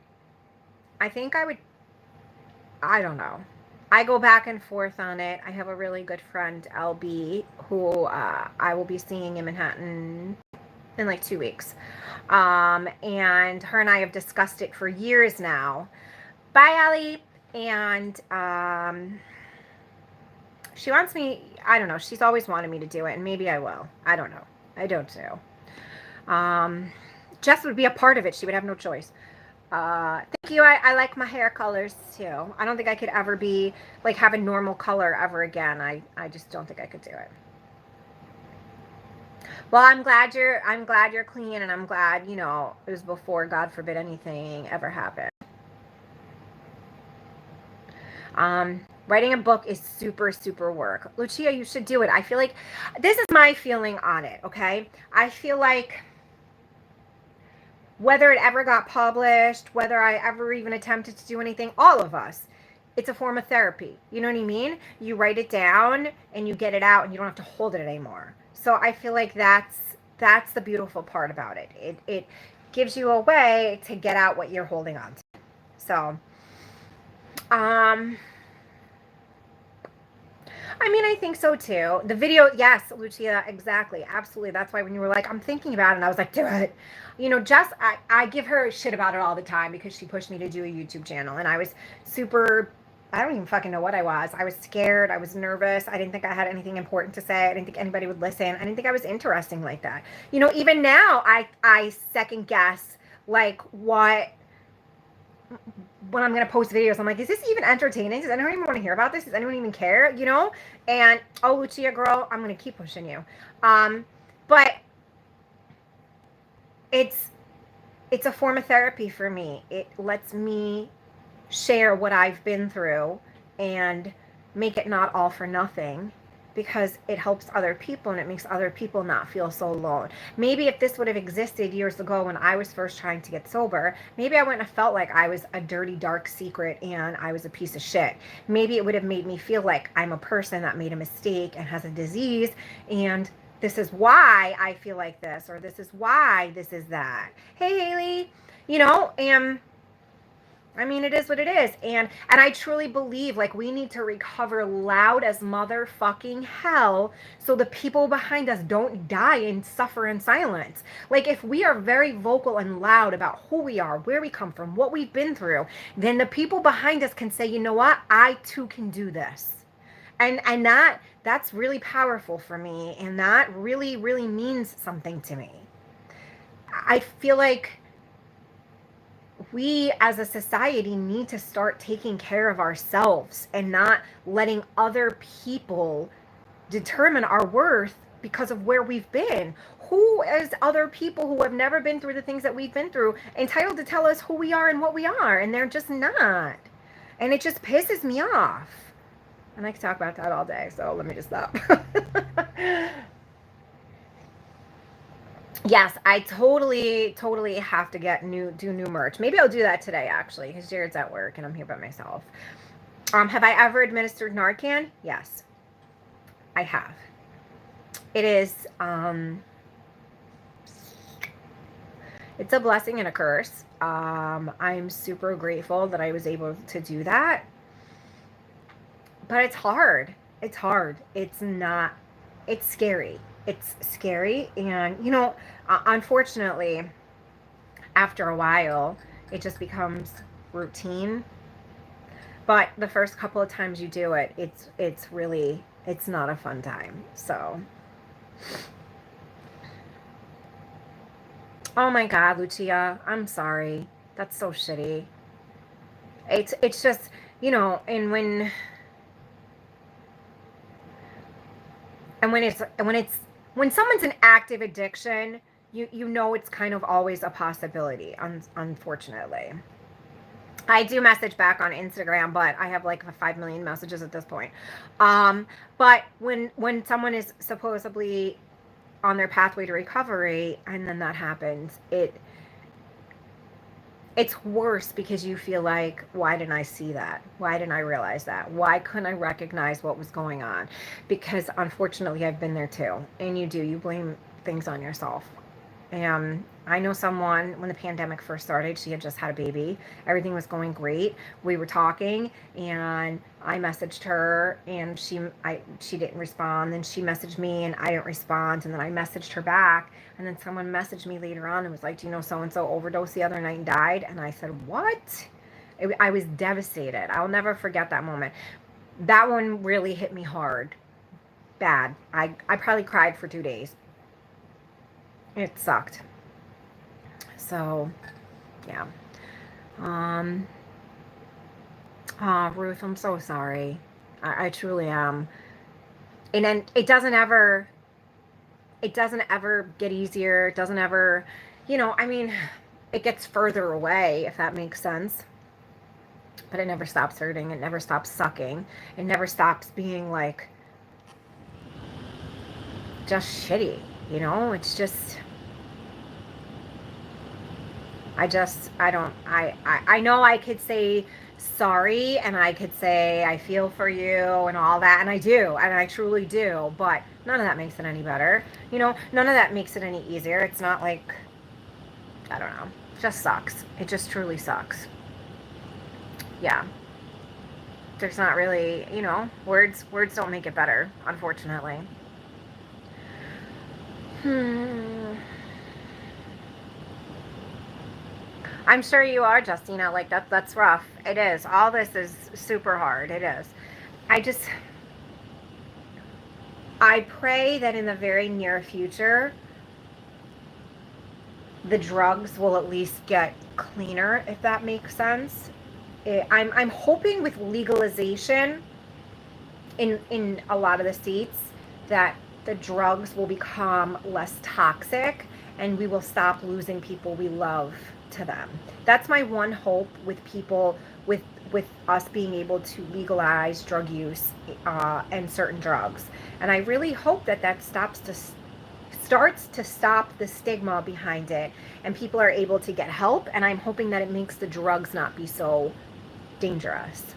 S1: think I don't know. I go back and forth on it. I have a really good friend, LB, who I will be seeing in Manhattan in like 2 weeks. And her and I have discussed it for years now. Bye, Allie. And she wants me, I don't know, she's always wanted me to do it, and maybe I will. I don't know. I don't know. Jess would be a part of it. She would have no choice. Thank you. I like my hair colors too. I don't think I could ever be like have a normal color ever again. I just don't think I could do it. Well, I'm glad you're clean, and I'm glad, you know, it was before, God forbid, anything ever happened. Writing a book is super, super work. Lucia, you should do it. I feel like this is my feeling on it, okay? I feel like whether it ever got published, whether I ever even attempted to do anything, all of us, it's a form of therapy. You know what I mean? You write it down and you get it out, and you don't have to hold it anymore. So I feel like that's the beautiful part about it. It gives you a way to get out what you're holding on to. So, I mean, I think so too. The video, yes, Lucia, exactly, absolutely. That's why when you were like, I'm thinking about it, and I was like, do it. You know, Jess, I give her shit about it all the time because she pushed me to do a YouTube channel, and I was super, I don't even fucking know what I was. I was scared. I was nervous. I didn't think I had anything important to say. I didn't think anybody would listen. I didn't think I was interesting like that. You know, even now, I second guess, like, when I'm going to post videos, I'm like, is this even entertaining? Does anyone even want to hear about this? Does anyone even care? You know? And, oh, Lucia, girl, I'm going to keep pushing you. But it's a form of therapy for me. It lets me share what I've been through and make it not all for nothing, because it helps other people and it makes other people not feel so alone. Maybe if this would have existed years ago when I was first trying to get sober, maybe I wouldn't have felt like I was a dirty, dark secret and I was a piece of shit. Maybe it would have made me feel like I'm a person that made a mistake and has a disease, and this is why I feel like this, or this is why this is that. Hey, Haley, you know, and I mean, it is what it is. And I truly believe, like, we need to recover loud as motherfucking hell so the people behind us don't die and suffer in silence. Like, if we are very vocal and loud about who we are, where we come from, what we've been through, then the people behind us can say, you know what, I too can do this. And that's really powerful for me. And that really, really means something to me. I feel like we as a society need to start taking care of ourselves and not letting other people determine our worth because of where we've been. Who is other people who have never been through the things that we've been through entitled to tell us who we are and what we are? And they're just not. And it just pisses me off. And I could talk about that all day, so let me just stop. Yes, I totally have to do new merch. Maybe I'll do that today, actually, because Jared's at work and I'm here by myself. Have I ever administered Narcan? Yes, I have. It is, it's a blessing and a curse. I'm super grateful that I was able to do that. But it's hard. It's hard. It's not, it's scary. It's scary. And, you know, unfortunately, after a while, it just becomes routine. But the first couple of times you do it, it's really, it's not a fun time. So, oh my God, Lucia, I'm sorry. That's so shitty. It's just, you know, when someone's an active addiction, you know it's kind of always a possibility, unfortunately. I do message back on Instagram, but I have like 5 million messages at this point. But when someone is supposedly on their pathway to recovery and then that happens, it's worse because you feel like, why didn't I see that? Why didn't I realize that? Why couldn't I recognize what was going on? Because unfortunately, I've been there too. And you blame things on yourself. And I know someone, when the pandemic first started, she had just had a baby. Everything was going great. We were talking, and I messaged her, and she didn't respond. Then she messaged me, and I didn't respond. And then I messaged her back, and then someone messaged me later on and was like, "Do you know so-and-so overdosed the other night and died?" And I said, "What?" I was devastated. I'll never forget that moment. That one really hit me hard, bad. I probably cried for 2 days. It sucked. So, yeah. Ruth, I'm so sorry. I truly am. And then it doesn't ever get easier. It doesn't ever, I mean, it gets further away, if that makes sense. But it never stops hurting. It never stops sucking. It never stops being like just shitty, It's just, I know I could say sorry and I could say I feel for you and all that, and I do, and I truly do, but none of that makes it any better. None of that makes it any easier. It's not like, I don't know, it just sucks. It just truly sucks. Yeah. There's not really, words don't make it better, unfortunately. I'm sure you are, Justina. Like that's rough. It is. All this is super hard. It is. I pray that in the very near future, the drugs will at least get cleaner, if that makes sense. I'm hoping with legalization in a lot of the states that the drugs will become less toxic and we will stop losing people we love to them. That's my one hope with people, with us being able to legalize drug use and certain drugs. And I really hope that starts to stop the stigma behind it and people are able to get help, and I'm hoping that it makes the drugs not be so dangerous.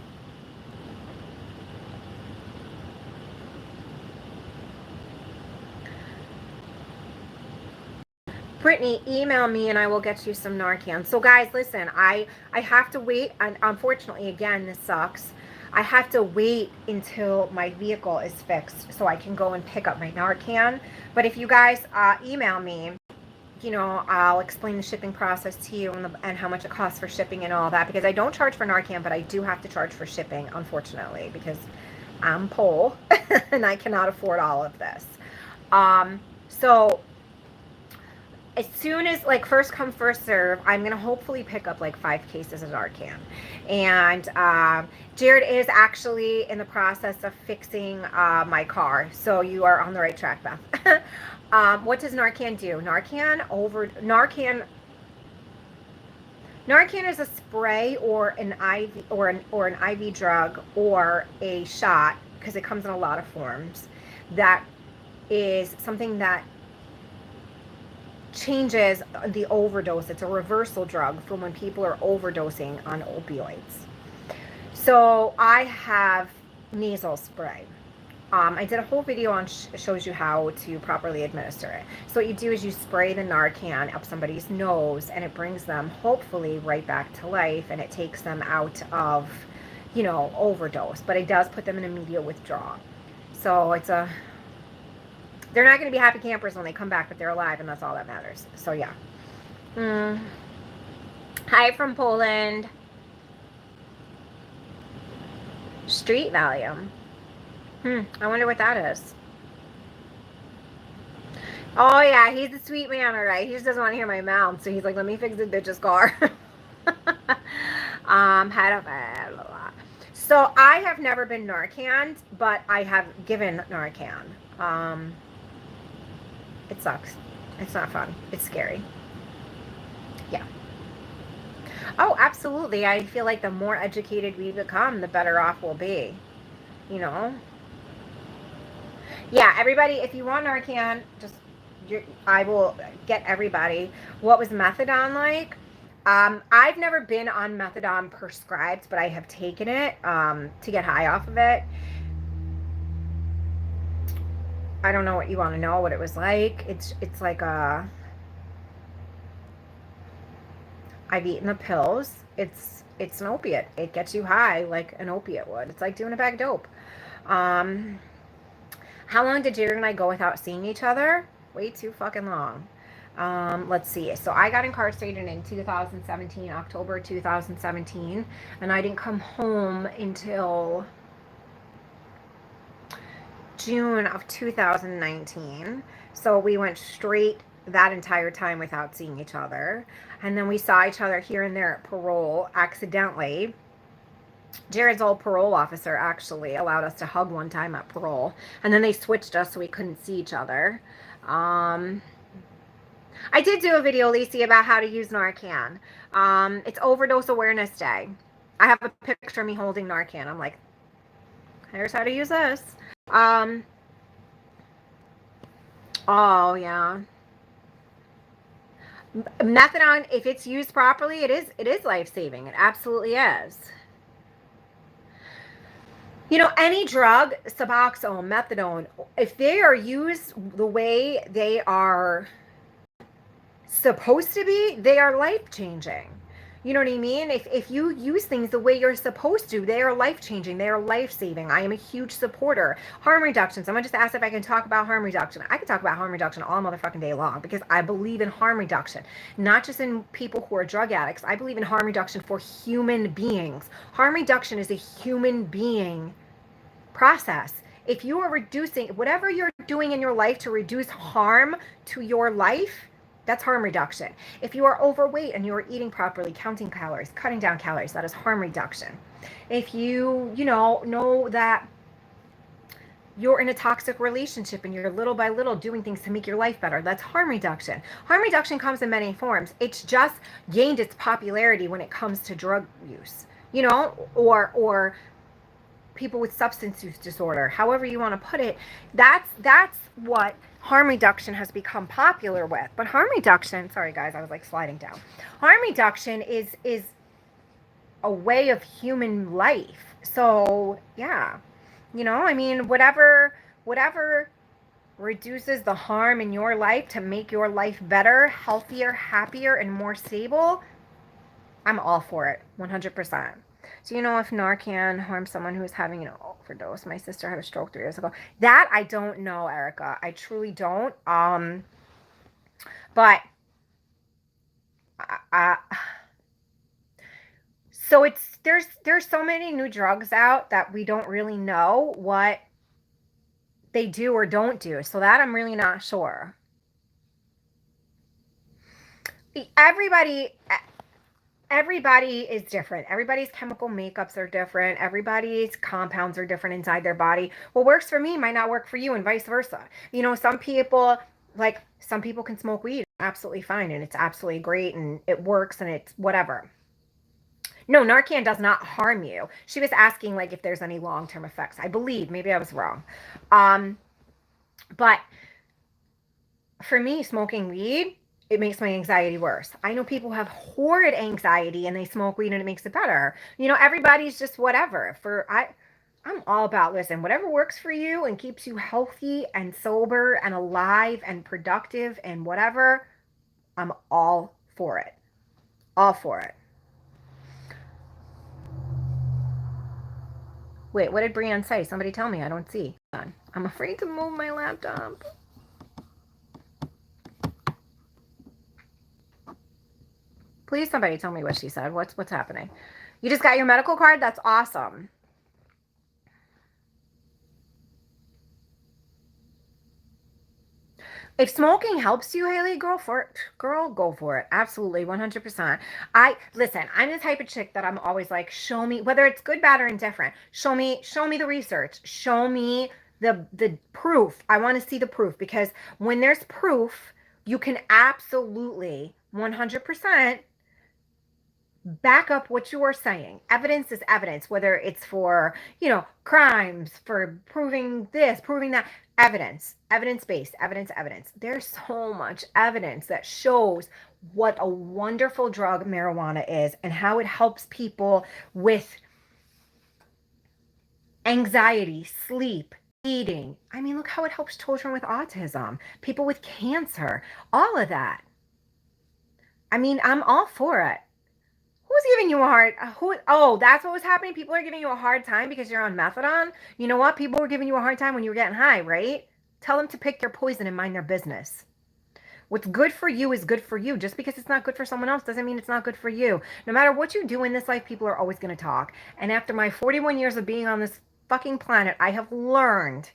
S1: Brittany, email me and I will get you some Narcan. So guys, listen, I have to wait, and unfortunately, again, this sucks. I have to wait until my vehicle is fixed so I can go and pick up my Narcan. But if you guys email me, I'll explain the shipping process to you and how much it costs for shipping and all that, because I don't charge for Narcan, but I do have to charge for shipping, unfortunately, because I'm poor and I cannot afford all of this. So as soon as, like, first come, first serve, I'm going to hopefully pick up like 5 cases of Narcan. And Jared is actually in the process of fixing my car. So you are on the right track, Beth. What does Narcan do? Narcan is a spray or an IV or an IV drug or a shot because it comes in a lot of forms, that is something that changes the overdose. It's a reversal drug for when people are overdosing on opioids. So I have nasal spray. I did a whole video on shows you how to properly administer it. So what you do is you spray the Narcan up somebody's nose, and it brings them hopefully right back to life, and it takes them out of, you know, overdose. But it does put them in immediate withdrawal. So it's a, they're not going to be happy campers when they come back, but they're alive, and that's all that matters. So yeah. Hi from Poland. Street Valium. I wonder what that is. Oh yeah, he's a sweet man, all right. He just doesn't want to hear my mouth, so he's like, let me fix this bitch's car. So I have never been Narcan, but I have given Narcan. It sucks. It's not fun. It's scary. Yeah. Oh, absolutely. I feel like the more educated we become, the better off we'll be. You know? Yeah, everybody, if you want Narcan, just, I will get everybody. What was methadone like? I've never been on methadone prescribed, but I have taken it to get high off of it. I don't know what you want to know, what it was like. It's like a, I've eaten the pills. It's an opiate. It gets you high like an opiate would. It's like doing a bag of dope. How long did Jared and I go without seeing each other? Way too fucking long. Let's see. So I got incarcerated in 2017, October 2017, and I didn't come home until June of 2019. So we went straight that entire time without seeing each other. And then we saw each other here and there at parole accidentally. Jared's old parole officer actually allowed us to hug one time at parole, and then they switched us so we couldn't see each other. I did do a video, Lacey, about how to use Narcan. It's Overdose Awareness Day. I have a picture of me holding Narcan. I'm like, here's how to use this. Oh yeah. Methadone, if it's used properly, it is life-saving. It absolutely is. You know, any drug, Suboxone, methadone, if they are used the way they are supposed to be, they are life-changing. You know what I mean? If you use things the way you're supposed to, they are life-changing. They are life-saving. I am a huge supporter. Harm reduction. Someone just asked if I can talk about harm reduction. I can talk about harm reduction all motherfucking day long because I believe in harm reduction. Not just in people who are drug addicts. I believe in harm reduction for human beings. Harm reduction is a human being process. If you are reducing whatever you're doing in your life to reduce harm to your life, that's harm reduction. If you are overweight and you are eating properly, counting calories, cutting down calories, that is harm reduction. If you know that you're in a toxic relationship and you're little by little doing things to make your life better, that's harm reduction. Harm reduction comes in many forms. It's just gained its popularity when it comes to drug use, you know, or people with substance use disorder, however you want to put it. That's what harm reduction has become popular with. But harm reduction, sorry guys, I was like sliding down. Harm reduction is a way of human life. So yeah, you know, I mean, whatever reduces the harm in your life to make your life better, healthier, happier, and more stable, I'm all for it, 100%. So you know if Narcan harms someone who's having an overdose? My sister had a stroke 3 years ago. That I don't know, Erica. I truly don't. But so there's so many new drugs out that we don't really know what they do or don't do. So that I'm really not sure. Everybody is different. Everybody's chemical makeups are different. Everybody's compounds are different inside their body. What works for me might not work for you and vice versa. You know, some people can smoke weed absolutely fine and it's absolutely great and it works and it's whatever. No, Narcan does not harm you. She was asking like if there's any long-term effects. I believe, maybe I was wrong. But for me, smoking weed, it makes my anxiety worse. I know people have horrid anxiety and they smoke weed and it makes it better. You know, everybody's just whatever. I'm all about, listen, whatever works for you and keeps you healthy and sober and alive and productive and whatever, I'm all for it. All for it. Wait, what did Brienne say? Somebody tell me. I don't see. I'm afraid to move my laptop. Please, somebody tell me what she said. What's happening? You just got your medical card? That's awesome. If smoking helps you, Haley, girl, go for it. Absolutely, 100%. Listen, I'm the type of chick that I'm always like, show me, whether it's good, bad, or indifferent. Show me the research. Show me the proof. I want to see the proof, because when there's proof, you can absolutely 100% back up what you are saying. Evidence is evidence, whether it's for, crimes, for proving this, proving that. Evidence-based, evidence. There's so much evidence that shows what a wonderful drug marijuana is and how it helps people with anxiety, sleep, eating. I mean, look how it helps children with autism, people with cancer, all of that. I mean, I'm all for it. Who's giving you a hard that's what was happening? People are giving you a hard time because you're on methadone? You know what? People were giving you a hard time when you were getting high, right? Tell them to pick their poison and mind their business. What's good for you is good for you. Just because it's not good for someone else doesn't mean it's not good for you. No matter what you do in this life, people are always going to talk. And after my 41 years of being on this fucking planet, I have learned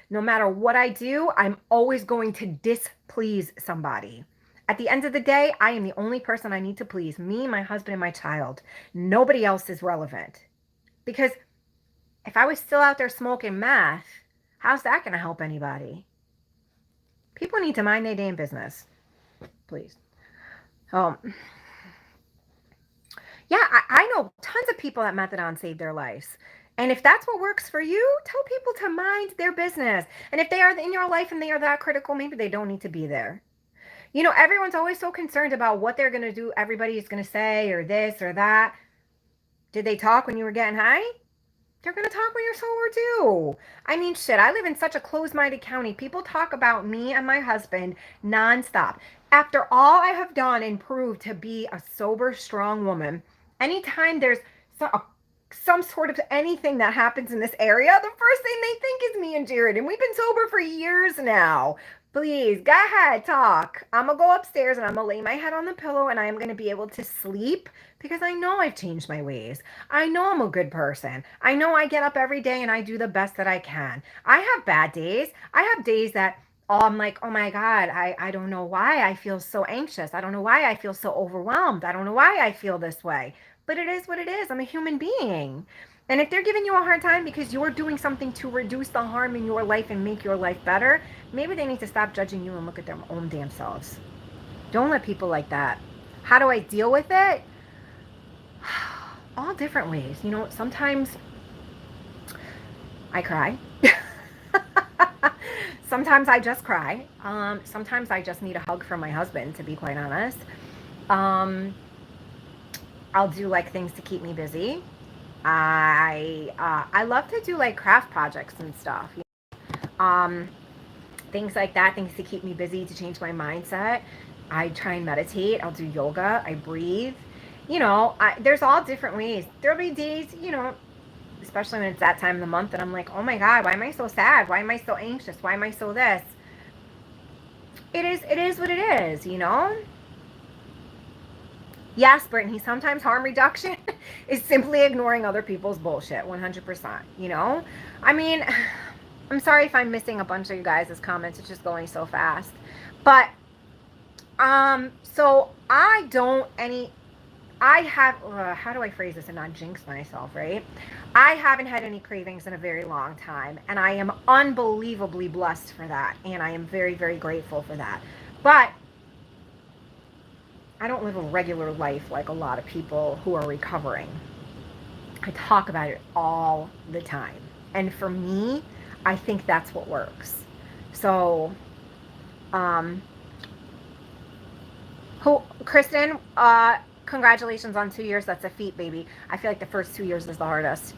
S1: no matter what I do, I'm always going to displease somebody. At the end of the day, I am the only person I need to please. Me, my husband, and my child. Nobody else is relevant. Because if I was still out there smoking meth, how's that going to help anybody? People need to mind their damn business. Please. Yeah, I know tons of people that methadone saved their lives. And if that's what works for you, tell people to mind their business. And if they are in your life and they are that critical, maybe they don't need to be there. Everyone's always so concerned about what they're going to do. Everybody's going to say, or this or that. Did they talk when you were getting high? They're going to talk when you're sober too. I mean, shit, I live in such a closed-minded county. People talk about me and my husband nonstop. After all I have done and proved to be a sober, strong woman, anytime there's some sort of anything that happens in this area, the first thing they think is me and Jared. And we've been sober for years now. Please, go ahead, talk. I'm going to go upstairs and I'm going to lay my head on the pillow and I'm going to be able to sleep because I know I've changed my ways. I know I'm a good person. I know I get up every day and I do the best that I can. I have bad days. I have days that I'm like, oh my God, I don't know why I feel so anxious. I don't know why I feel so overwhelmed. I don't know why I feel this way. But it is what it is. I'm a human being. And if they're giving you a hard time because you're doing something to reduce the harm in your life and make your life better, maybe they need to stop judging you and look at their own damn selves. Don't let people like that. How do I deal with it? All different ways. Sometimes I cry. Sometimes I just cry. Sometimes I just need a hug from my husband, to be quite honest. I'll do like things to keep me busy. I love to do like craft projects and stuff. Things like that, things to keep me busy, to change my mindset. I try and meditate. I'll do yoga. I breathe. There's all different ways. There'll be days, especially when it's that time of the month, and I'm like, oh my God, why am I so sad? Why am I so anxious? Why am I so this? It is what it is, Yes, Brittany, sometimes harm reduction is simply ignoring other people's bullshit, 100%, I mean, I'm sorry if I'm missing a bunch of you guys' comments. It's just going so fast. But, so I have, how do I phrase this and not jinx myself, right? I haven't had any cravings in a very long time, and I am unbelievably blessed for that, and I am very, very grateful for that. But I don't live a regular life like a lot of people who are recovering. I talk about it all the time. And for me, I think that's what works. So, um, Kristen, congratulations on 2 years. That's a feat, baby. I feel like the first 2 years is the hardest.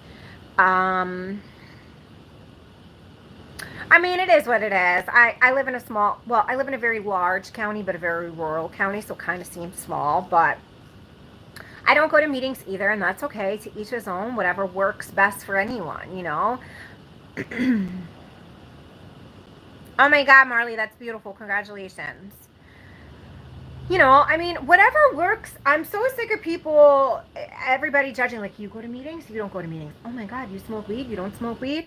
S1: Um, I mean, it is what it is. I live in a small, well, I live in a very large county, but a very rural county, so it kind of seems small, but I don't go to meetings either, and that's okay. To each his own, whatever works best for anyone, you know? Oh my God, Marley, that's beautiful. Congratulations. You know, I mean, whatever works. I'm so sick of people, everybody judging, like, you go to meetings, you don't go to meetings. Oh my God, you smoke weed, you don't smoke weed.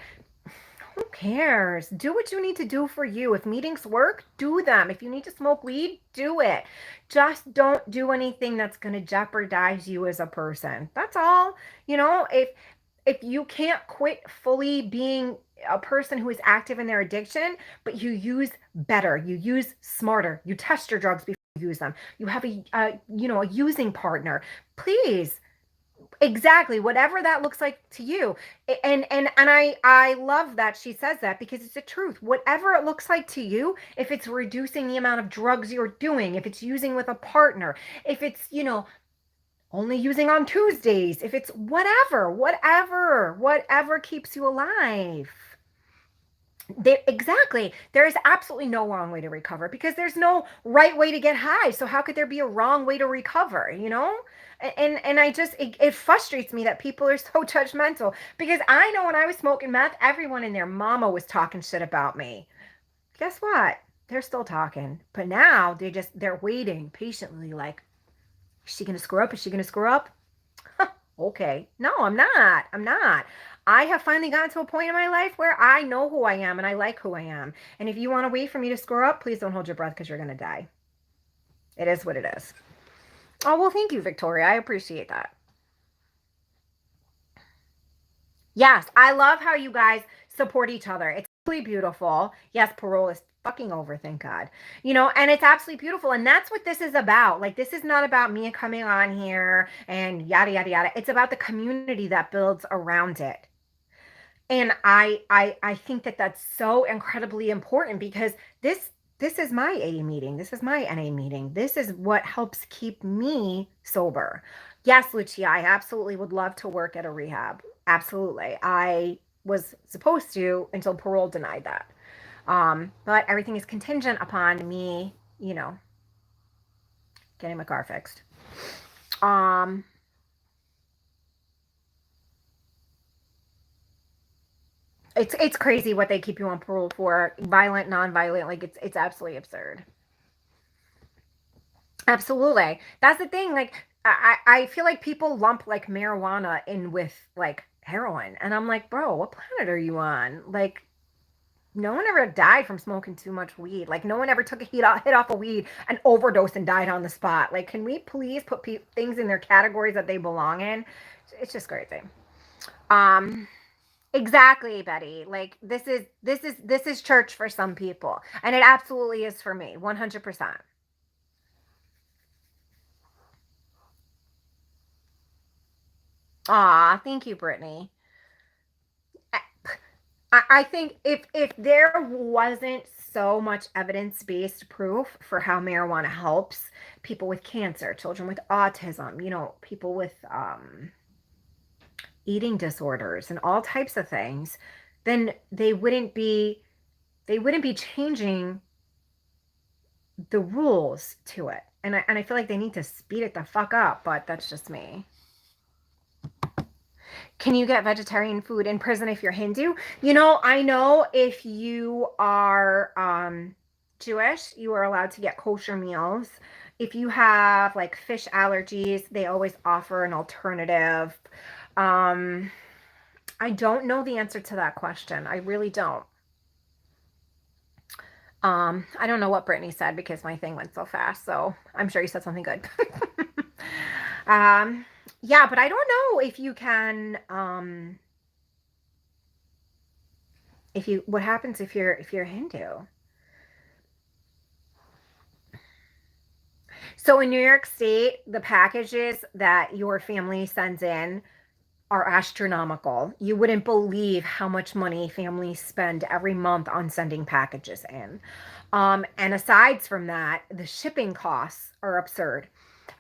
S1: Who cares? Do what you need to do for you. If meetings work, do them. If you need to smoke weed, do it. Just don't do anything that's going to jeopardize you as a person. That's all. You know, if you can't quit fully being a person who is active in their addiction, but you use better, you use smarter, you test your drugs before you use them. You have a using partner. Please, exactly, whatever that looks like to you. And I love that she says that, because it's the truth. Whatever it looks like to you, if it's reducing the amount of drugs you're doing, if it's using with a partner, if it's, only using on Tuesdays, if it's whatever keeps you alive. Exactly. There is absolutely no wrong way to recover, because there's no right way to get high. So how could there be a wrong way to recover, you know? And I just, it frustrates me that people are so judgmental, because I know when I was smoking meth, everyone and their mama was talking shit about me. Guess what? They're still talking. But now they're waiting patiently, like, is she going to screw up? Is she going to screw up? Okay. No, I'm not. I'm not. I have finally gotten to a point in my life where I know who I am and I like who I am. And if you want to wait for me to screw up, please don't hold your breath, because you're going to die. It is what it is. Oh, well, thank you, Victoria. I appreciate that. Yes, I love how you guys support each other. It's really beautiful. Yes, parole is fucking over, thank God. And it's absolutely beautiful. And that's what this is about. Like, this is not about me coming on here and yada, yada, yada. It's about the community that builds around it. And I think that that's so incredibly important, because this is my A meeting. This is my NA meeting. This is what helps keep me sober. Yes, Lucia, I absolutely would love to work at a rehab. Absolutely. I was supposed to, until parole denied that. But everything is contingent upon me, getting my car fixed. It's crazy what they keep you on parole for. Violent, non-violent, like it's absolutely absurd. Absolutely. That's the thing. Like, I feel like people lump like marijuana in with like heroin. And I'm like, bro, what planet are you on? Like, no one ever died from smoking too much weed. Like, no one ever took a hit off of weed and overdosed and died on the spot. Like, can we please put things in their categories that they belong in? It's just crazy. Um, exactly, Betty. Like, this is church for some people, and it absolutely is for me, 100%. Aw, thank you, Brittany. I think if there wasn't so much evidence-based proof for how marijuana helps people with cancer, children with autism, people with eating disorders and all types of things, then they wouldn't be changing the rules to it. And I feel like they need to speed it the fuck up, but that's just me. Can you get vegetarian food in prison if you're Hindu? I know if you are Jewish, you are allowed to get kosher meals. If you have like fish allergies, they always offer an alternative. Um, I don't know the answer to that question. I really don't. I don't know what Brittany said, because my thing went so fast. So I'm sure you said something good. um, yeah, but I don't know if you can. What happens if you're Hindu? So in New York State, the packages that your family sends in are astronomical. You wouldn't believe how much money families spend every month on sending packages in. And aside from that, the shipping costs are absurd.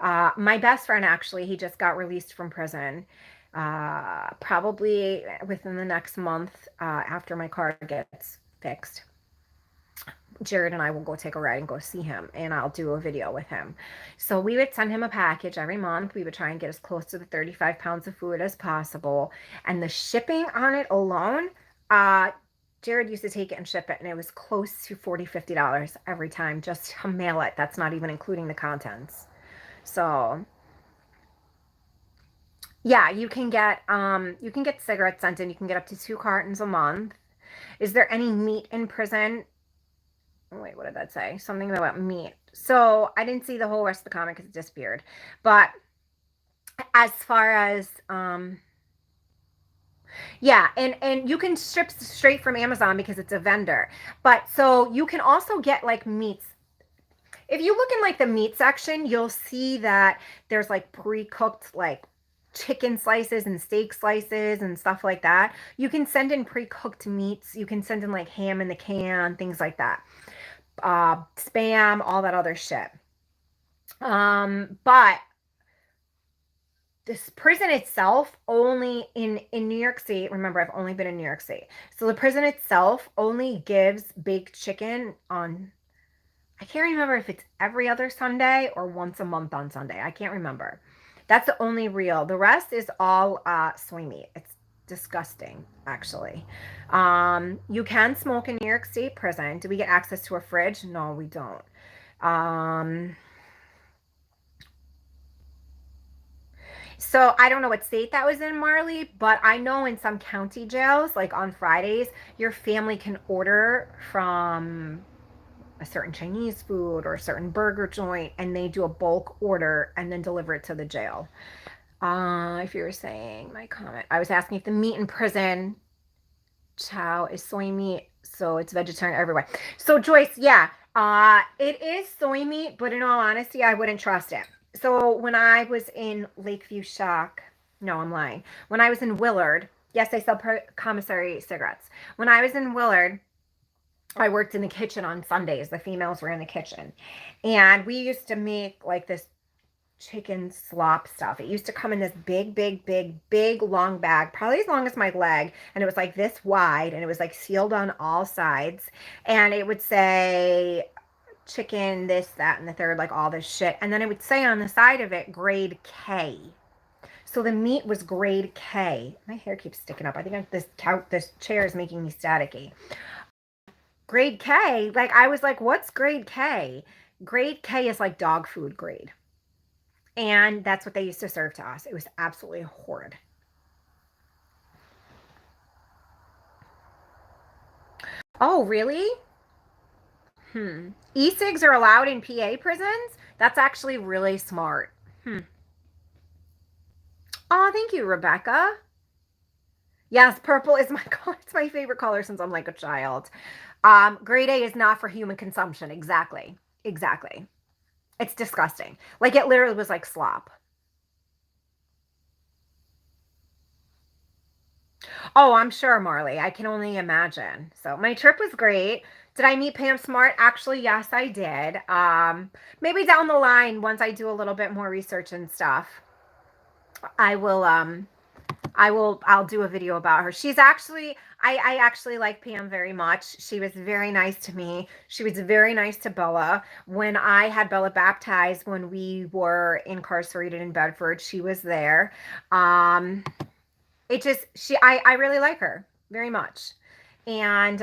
S1: My best friend, actually, he just got released from prison. Probably within the next month, after my car gets fixed, Jared and I will go take a ride and go see him, and I'll do a video with him. So we would send him a package every month. We would try and get as close to the 35 pounds of food as possible. And the shipping on it alone, Jared used to take it and ship it, and it was close to $40, $50 every time just to mail it. That's not even including the contents. So yeah, you can get cigarettes sent in. You can get up to 2 cartons a month. Is there any meat in prison? Wait, what did that say? Something about meat. So I didn't see the whole rest of the comic because it disappeared. But as far as yeah, and you can ship straight from Amazon because it's a vendor. But so you can also get like meats. If you look in like the meat section, you'll see that there's like pre-cooked like chicken slices and steak slices and stuff like that. You can send in pre-cooked meats. You can send in like ham in the can, things like that. Spam, all that other shit. But this prison itself only in New York State, remember I've only been in New York State. So the prison itself only gives baked chicken on, I can't remember if it's every other Sunday or once a month on Sunday. I can't remember. That's the only real. The rest is all soy meat. It's disgusting, actually. You can smoke in New York State prison. Do we get access to a fridge? No, we don't. So I don't know what state that was in, Marley, but I know in some county jails, like on Fridays, your family can order from a certain Chinese food or a certain burger joint, and they do a bulk order and then deliver it to the jail. If you were saying my comment, I was asking if the meat in prison chow is soy meat, so it's vegetarian everywhere. So Joyce, yeah, it is soy meat, but in all honesty, I wouldn't trust it. So when I was in Lakeview Shock, no, I'm lying. When I was in Willard, yes, I sell commissary cigarettes. When I was in Willard, I worked in the kitchen on Sundays. The females were in the kitchen. And we used to make like this chicken slop stuff. It used to come in this big, long bag, probably as long as my leg. And it was like this wide, and it was like sealed on all sides. And it would say chicken, this, that, and the third, like all this shit. And then it would say on the side of it, grade K. So the meat was grade K. My hair keeps sticking up. I think this chair is making me staticky. Grade K, like I was like, what's grade K? Grade K is like dog food grade. And that's what they used to serve to us. It was absolutely horrid. Oh, really? E-cigs are allowed in PA prisons? That's actually really smart. Oh, thank you, Rebecca. Yes, purple is my color. It's my favorite color since I'm like a child. Grade A is not for human consumption. Exactly. Exactly. It's disgusting. Like it literally was like slop. Oh, I'm sure, Marley. I can only imagine. So my trip was great. Did I meet Pam Smart? Actually, yes, I did. Maybe down the line, once I do a little bit more research and stuff, I will I'll do a video about her. She's actually I actually like Pam very much. She was very nice to me. She was very nice to Bella. When I had Bella baptized when we were incarcerated in Bedford, she was there. It just I really like her very much. And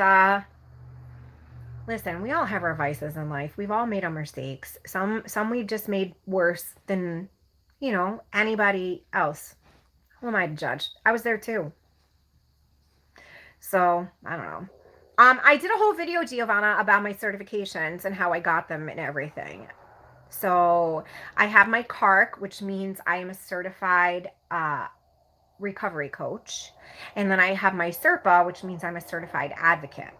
S1: listen, we all have our vices in life. We've all made our mistakes. Some we've just made worse than, anybody else. Who am I to judge? I was there too. So, I don't know. I did a whole video, Giovanna, about my certifications and how I got them and everything. So, I have my CARC, which means I am a certified recovery coach. And then I have my CRPA, which means I'm a certified advocate.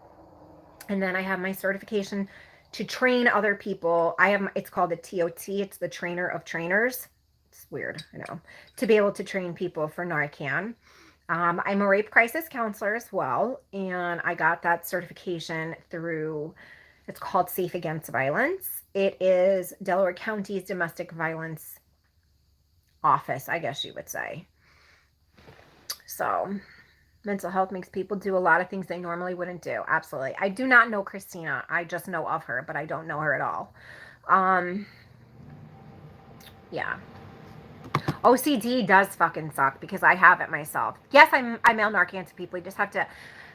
S1: And then I have my certification to train other people. It's called the TOT. It's the trainer of trainers. It's weird, I know. To be able to train people for Narcan. I'm a rape crisis counselor as well, and I got that certification through, it's called Safe Against Violence. It is Delaware County's domestic violence office, I guess you would say. So mental health makes people do a lot of things they normally wouldn't do. Absolutely. I do not know Christina. I just know of her, but I don't know her at all. Yeah. OCD does fucking suck because I have it myself. Yes, I mail Narcan to people. You just have to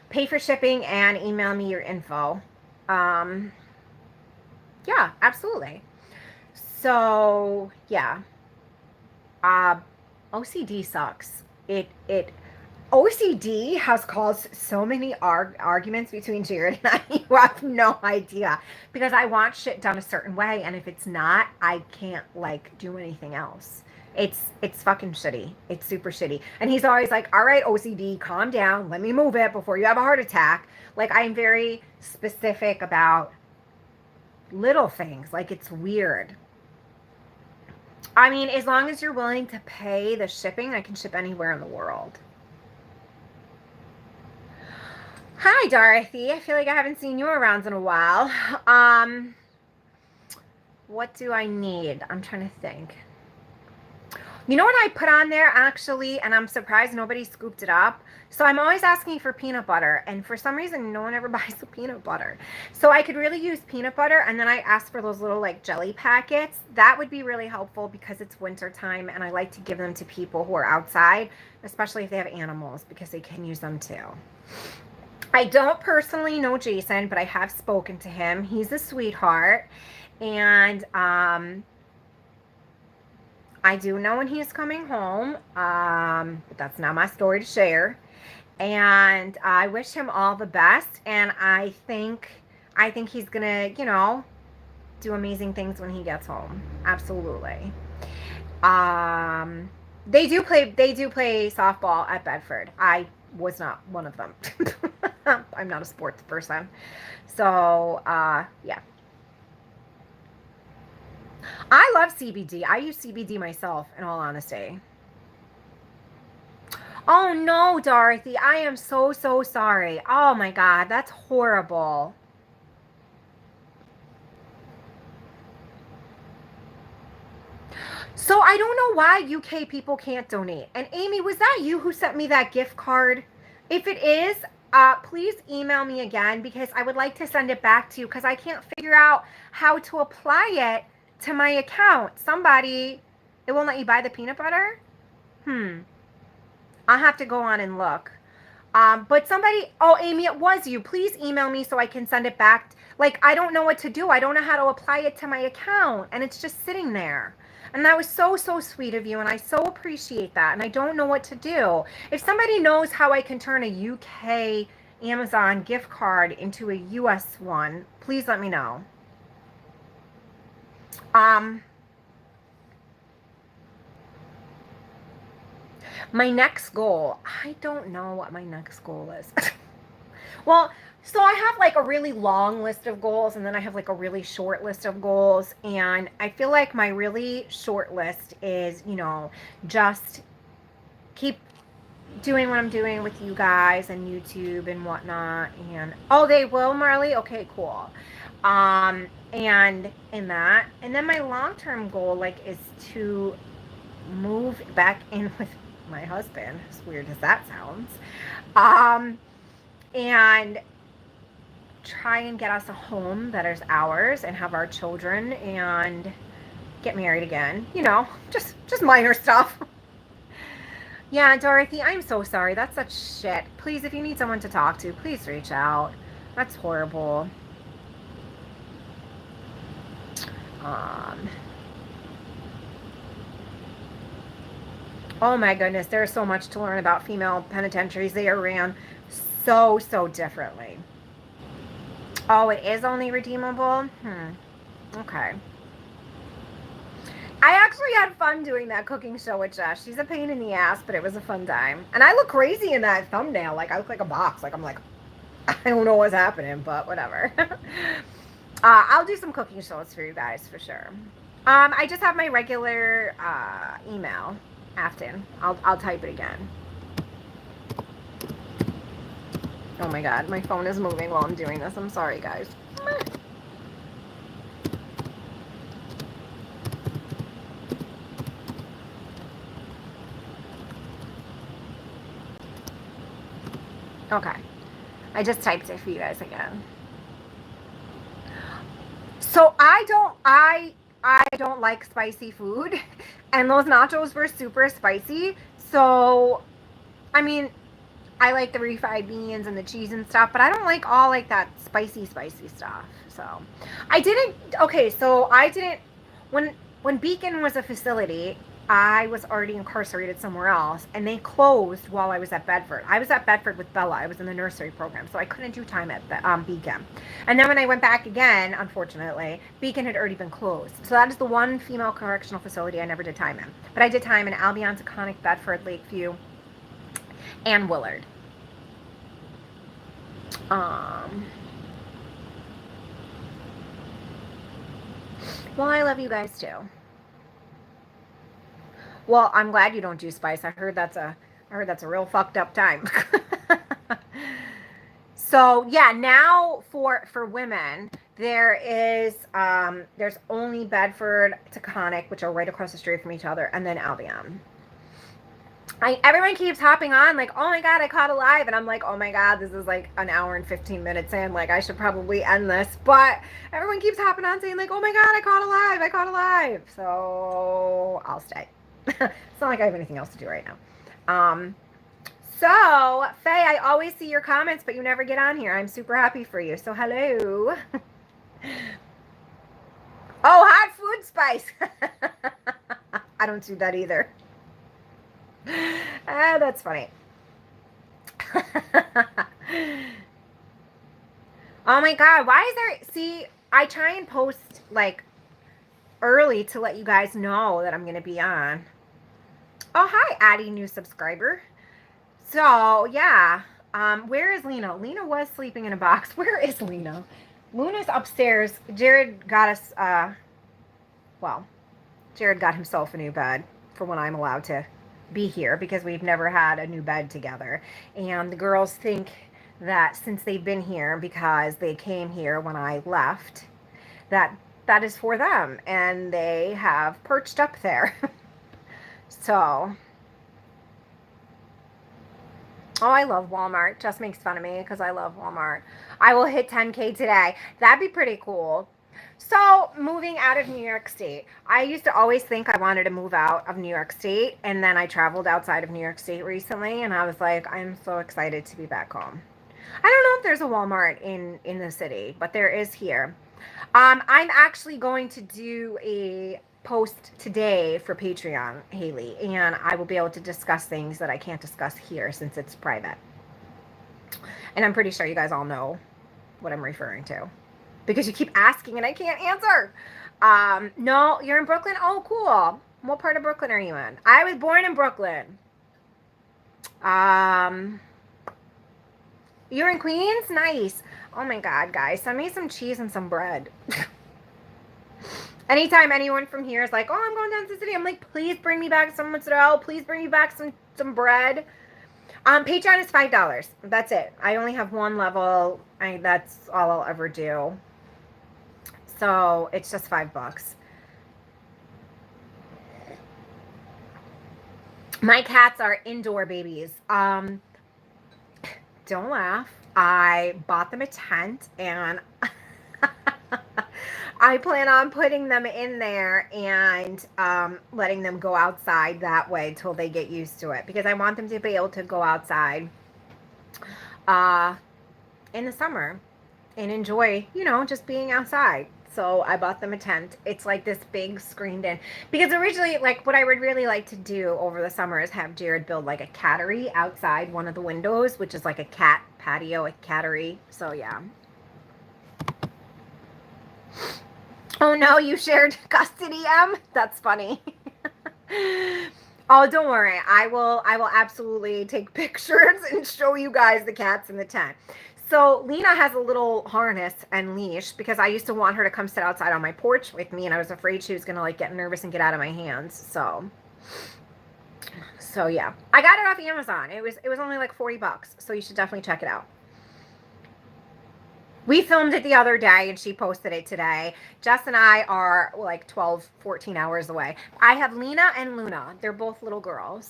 S1: pay for shipping and email me your info. Yeah, absolutely. So, yeah. OCD sucks. OCD has caused so many arguments between Jared and I. You have no idea. Because I want shit done a certain way, and if it's not, I can't, like, do anything else. It's fucking shitty. It's super shitty. And he's always like, all right, OCD, calm down. Let me move it before you have a heart attack. Like, I'm very specific about little things. Like, it's weird. I mean, as long as you're willing to pay the shipping, I can ship anywhere in the world. Hi, Dorothy. I feel like I haven't seen you around in a while. What do I need? I'm trying to think. You know what I put on there, actually, and I'm surprised nobody scooped it up? So I'm always asking for peanut butter, and for some reason, no one ever buys the peanut butter. So I could really use peanut butter, and then I ask for those little, like, jelly packets. That would be really helpful because it's winter time, and I like to give them to people who are outside, especially if they have animals, because they can use them too. I don't personally know Jason, but I have spoken to him. He's a sweetheart, and I do know when he's coming home, but that's not my story to share. And I wish him all the best, and I think he's gonna, you know, do amazing things when he gets home. Absolutely. They do play softball at Bedford. I was not one of them. I'm not a sports person. So, yeah. I love CBD. I use CBD myself, in all honesty. Oh no, Dorothy. I am so sorry. Oh my God, that's horrible. So I don't know why UK people can't donate. And Amy, was that you who sent me that gift card? If it is, please email me again because I would like to send it back to you because I can't figure out how to apply it to my account. Somebody, it won't let you buy the peanut butter? I'll have to go on and look. But somebody, oh, Amy, it was you. Please email me so I can send it back. Like, I don't know what to do. I don't know how to apply it to my account. And it's just sitting there. And that was so sweet of you. And I so appreciate that. And I don't know what to do. If somebody knows how I can turn a UK Amazon gift card into a US one, please let me know. My next goal, I don't know what my next goal is. Well, so I have like a really long list of goals and then I have like a really short list of goals. And I feel like my really short list is, you know, just keep doing what I'm doing with you guys and YouTube and whatnot. And, oh, they will, Marley? Okay, cool. And in that. And then my long-term goal, like, is to move back in with my husband, as weird as that sounds, and try and get us a home that is ours and have our children and get married again. You know, just minor stuff. Yeah, Dorothy, I'm so sorry. That's such shit. Please, if you need someone to talk to, please reach out. That's horrible. Oh my goodness, there's so much to learn about female penitentiaries. They are ran so differently. Oh, it is only redeemable? Okay. I actually had fun doing that cooking show with Jess. She's a pain in the ass, but it was a fun time. And I look crazy in that thumbnail. Like, I look like a box. Like, I'm like, I don't know what's happening, but whatever. I'll do some cooking shows for you guys for sure. I just have my regular email. Afton. I'll type it again. Oh my god, my phone is moving while I'm doing this. I'm sorry, guys. Okay. I just typed it for you guys again. So I don't like spicy food, and those nachos were super spicy. So, I mean, I like the refried beans and the cheese and stuff, but I don't like all like that spicy stuff. So, I didn't. Okay, so I didn't when Beacon was a facility. I was already incarcerated somewhere else, and they closed while I was at Bedford. I was at Bedford with Bella. I was in the nursery program, so I couldn't do time at Beacon. And then when I went back again, unfortunately, Beacon had already been closed. So that is the one female correctional facility I never did time in. But I did time in Albion, Taconic, Bedford, Lakeview, and Willard. Well, I love you guys too. Well, I'm glad you don't do spice. I heard that's a real fucked up time. So yeah, now for women, there's only Bedford, Taconic, which are right across the street from each other, and then Albion. Everyone keeps hopping on like, oh my god, I caught a live, and I'm like, oh my god, this is like an hour and 15 minutes in, like I should probably end this, but everyone keeps hopping on saying like, oh my god, I caught a live, so I'll stay. It's not like I have anything else to do right now. So Faye, I always see your comments, but you never get on here. I'm super happy for you. So hello. Oh, hot food spice. I don't do that either. That's funny. Oh my god, why is there, see, I try and post like early to let you guys know that I'm gonna be on. Oh, hi, Addie, new subscriber. So yeah, where is Lena? Lena was sleeping in a box. Where is Lena? Luna's upstairs. Jared got us Jared got himself a new bed for when I'm allowed to be here, because we've never had a new bed together. And the girls think that since they've been here, because they came here when I left, that is for them, and they have perched up there. So, oh, I love Walmart. Just makes fun of me because I love Walmart. I will hit 10K today. That'd be pretty cool. So, moving out of New York State. I used to always think I wanted to move out of New York State, and then I traveled outside of New York State recently, and I was like, I'm so excited to be back home. I don't know if there's a Walmart in the city, but there is here. I'm actually going to do a post today for Patreon, Haley, and I will be able to discuss things that I can't discuss here since it's private. And I'm pretty sure you guys all know what I'm referring to, because you keep asking and I can't answer. No, you're in Brooklyn? Oh, cool. What part of Brooklyn are you in? I was born in Brooklyn. You're in Queens? Nice. Oh my god, guys, send me some cheese and some bread. Anytime anyone from here is like, oh, I'm going down to the city, I'm like, please bring me back some mozzarella. Please bring me back some bread. Patreon is $5. That's it. I only have one level. That's all I'll ever do. So it's just $5. My cats are indoor babies. Don't laugh. I bought them a tent, and I plan on putting them in there and letting them go outside that way till they get used to it, because I want them to be able to go outside in the summer and enjoy, just being outside. So I bought them a tent. It's like this big screened in, because originally, like, what I would really like to do over the summer is have Jared build like a cattery outside one of the windows, which is like a cat patio, a cattery. So yeah. Oh no, you shared custody, Em? That's funny. Oh, don't worry. I will absolutely take pictures and show you guys the cats in the tent. So Lena has a little harness and leash because I used to want her to come sit outside on my porch with me, and I was afraid she was gonna like get nervous and get out of my hands. So yeah, I got it off Amazon. It was only like $40, so you should definitely check it out. We filmed it the other day and she posted it today. Jess and I are like 12, 14 hours away. I have Lena and Luna. They're both little girls.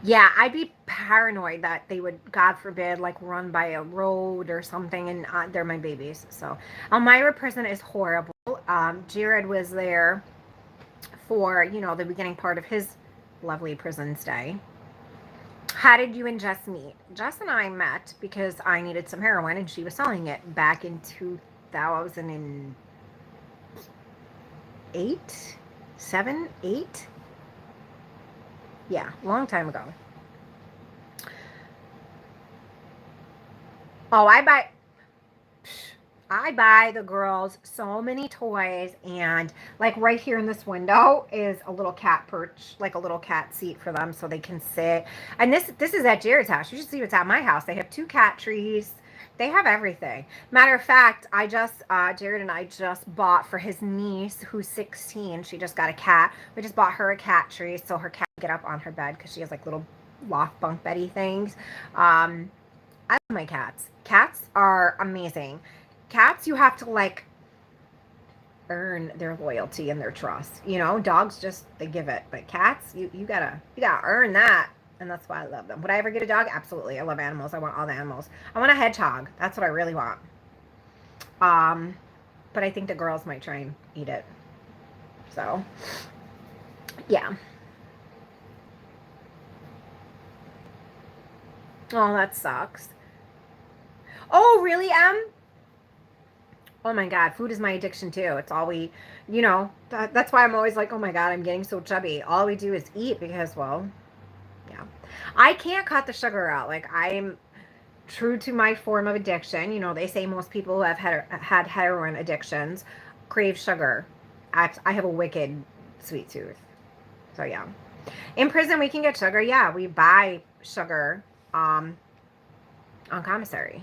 S1: Yeah, I'd be paranoid that they would, God forbid, like run by a road or something, and they're my babies. So Elmira prison is horrible. Jared was there for, you know, the beginning part of his lovely prison stay. How did you and Jess meet? Jess and I met because I needed some heroin and she was selling it back in 2008, 7, 8. Yeah, long time ago. Oh, I buy the girls so many toys, and like right here in this window is a little cat perch, like a little cat seat for them so they can sit. And this is at Jared's house. You should see what's at my house. They have 2 cat trees. They have everything. Matter of fact, Jared and I just bought for his niece who's 16. She just got a cat. We just bought her a cat tree so her cat can get up on her bed because she has like little loft bunk beddy things. I love my cats. Cats are amazing. Cats, you have to like earn their loyalty and their trust. You know, dogs just, they give it, but cats, you gotta earn that. And that's why I love them. Would I ever get a dog? Absolutely. I love animals. I want all the animals. I want a hedgehog. That's what I really want. But I think the girls might try and eat it. So, yeah. Oh, that sucks. Oh, really, Em? Oh my God, food is my addiction too. It's all we, you know, that's why I'm always like, oh my God, I'm getting so chubby. All we do is eat because, well, yeah. I can't cut the sugar out. Like, I'm true to my form of addiction. You know, they say most people who have had heroin addictions crave sugar. I have a wicked sweet tooth. So, yeah. In prison, we can get sugar. Yeah, we buy sugar on commissary.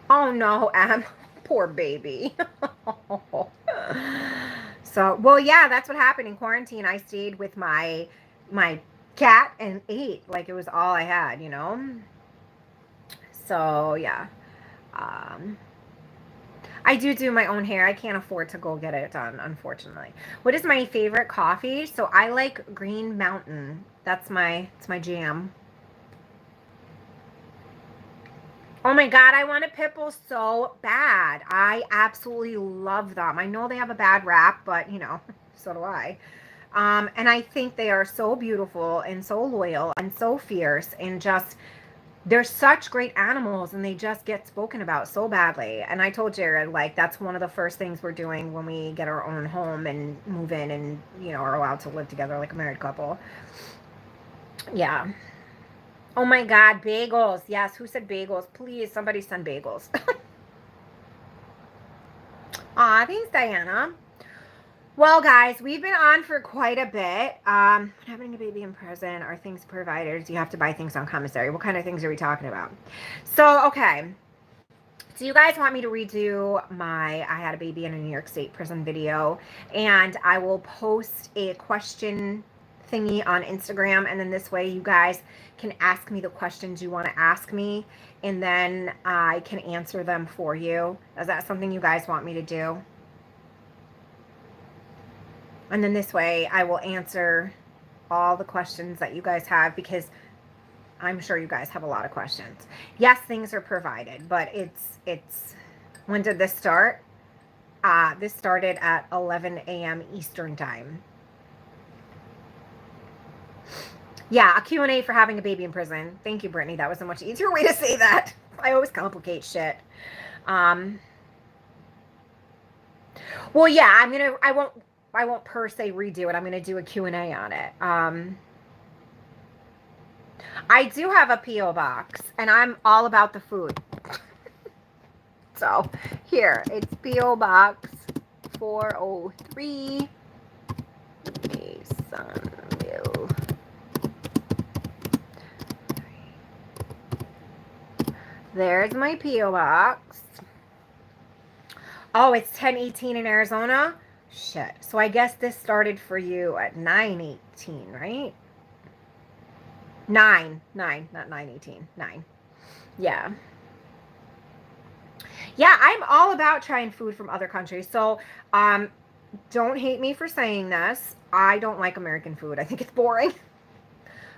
S1: Oh no, Em. Poor baby. So, well, yeah, that's what happened in quarantine. I stayed with my cat and ate like it was all I had, you know? So, yeah. I do my own hair. I can't afford to go get it done, unfortunately. What is my favorite coffee? So I like Green Mountain. It's my jam. Oh my God, I want a Pitbull so bad. I absolutely love them. I know they have a bad rap, but you know, so do I. And I think they are so beautiful and so loyal and so fierce, and just, they're such great animals, and they just get spoken about so badly. And I told Jared, like, that's one of the first things we're doing when we get our own home and move in and, you know, are allowed to live together like a married couple. Yeah. Oh my God, bagels. Yes, who said bagels? Please, somebody send bagels. Aw, thanks, Diana. Well, guys, we've been on for quite a bit. Having a baby in prison, are things provided? Do you have to buy things on commissary? What kind of things are we talking about? So, okay. So you guys want me to redo my I had a baby in a New York State prison video, and I will post a question thingy on Instagram, and then this way you guys can ask me the questions you want to ask me, and then I can answer them for you. Is that something you guys want me to do? And then this way I will answer all the questions that you guys have, because I'm sure you guys have a lot of questions. Yes, things are provided, but it's when did this start? This started at 11 a.m. Eastern time. Yeah, a Q&A for having a baby in prison. Thank you, Brittany. That was a much easier way to say that. I always complicate shit. Well, yeah, I won't per se redo it. I'm gonna do a Q&A on it. I do have a P.O. box, and I'm all about the food. So, here, it's P.O. Box 403, Masonville, There's my P.O. box. Oh, it's 10:18 in Arizona? Shit. So I guess this started for you at 9:18, right? 9, not 9:18. 9. Yeah. Yeah, I'm all about trying food from other countries. So, don't hate me for saying this. I don't like American food. I think it's boring.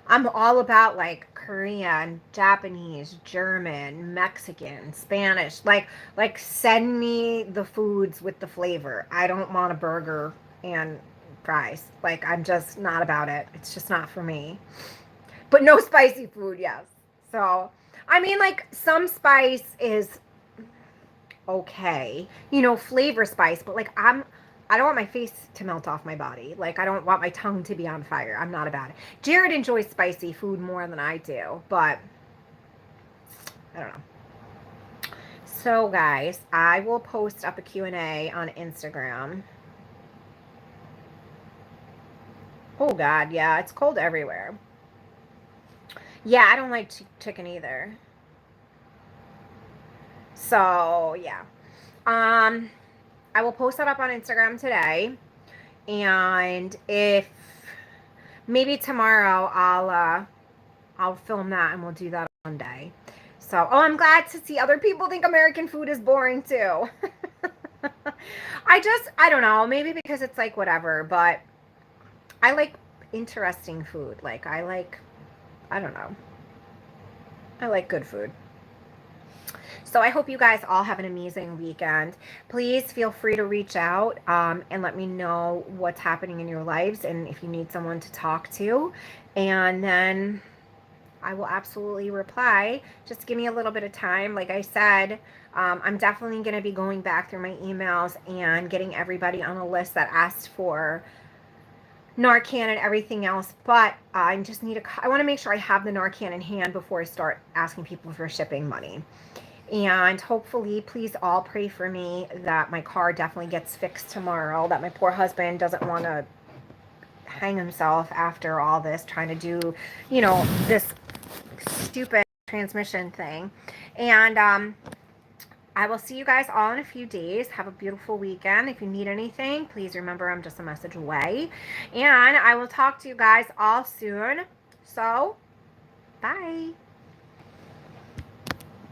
S1: I'm all about like Korean, Japanese, German, Mexican, Spanish. Like send me the foods with the flavor. I don't want a burger and fries. Like I'm just not about it. It's just not for me. But no spicy food, yes. So, I mean like some spice is okay. Flavor spice, but like I don't want my face to melt off my body. Like I don't want my tongue to be on fire. I'm not about it. Jared enjoys spicy food more than I do, but I don't know. So guys, I will post up a Q&A on Instagram. Oh god, yeah, it's cold everywhere. Yeah, I don't like chicken either. So, yeah. I will post that up on Instagram today. And if maybe tomorrow I'll film that and we'll do that on Monday. So, oh, I'm glad to see other people think American food is boring too. I don't know, maybe because it's like whatever, but I like interesting food. I don't know. I like good food. So I hope you guys all have an amazing weekend. Please feel free to reach out and let me know what's happening in your lives and if you need someone to talk to. And then I will absolutely reply. Just give me a little bit of time. Like I said, I'm definitely going to be going back through my emails and getting everybody on a list that asked for Narcan and everything else, but I want to make sure I have the Narcan in hand before I start asking people for shipping money. And hopefully, please all pray for me that my car definitely gets fixed tomorrow, that my poor husband doesn't want to hang himself after all this, trying to do, this stupid transmission thing. And I will see you guys all in a few days. Have a beautiful weekend. If you need anything, please remember I'm just a message away. And I will talk to you guys all soon. So, bye.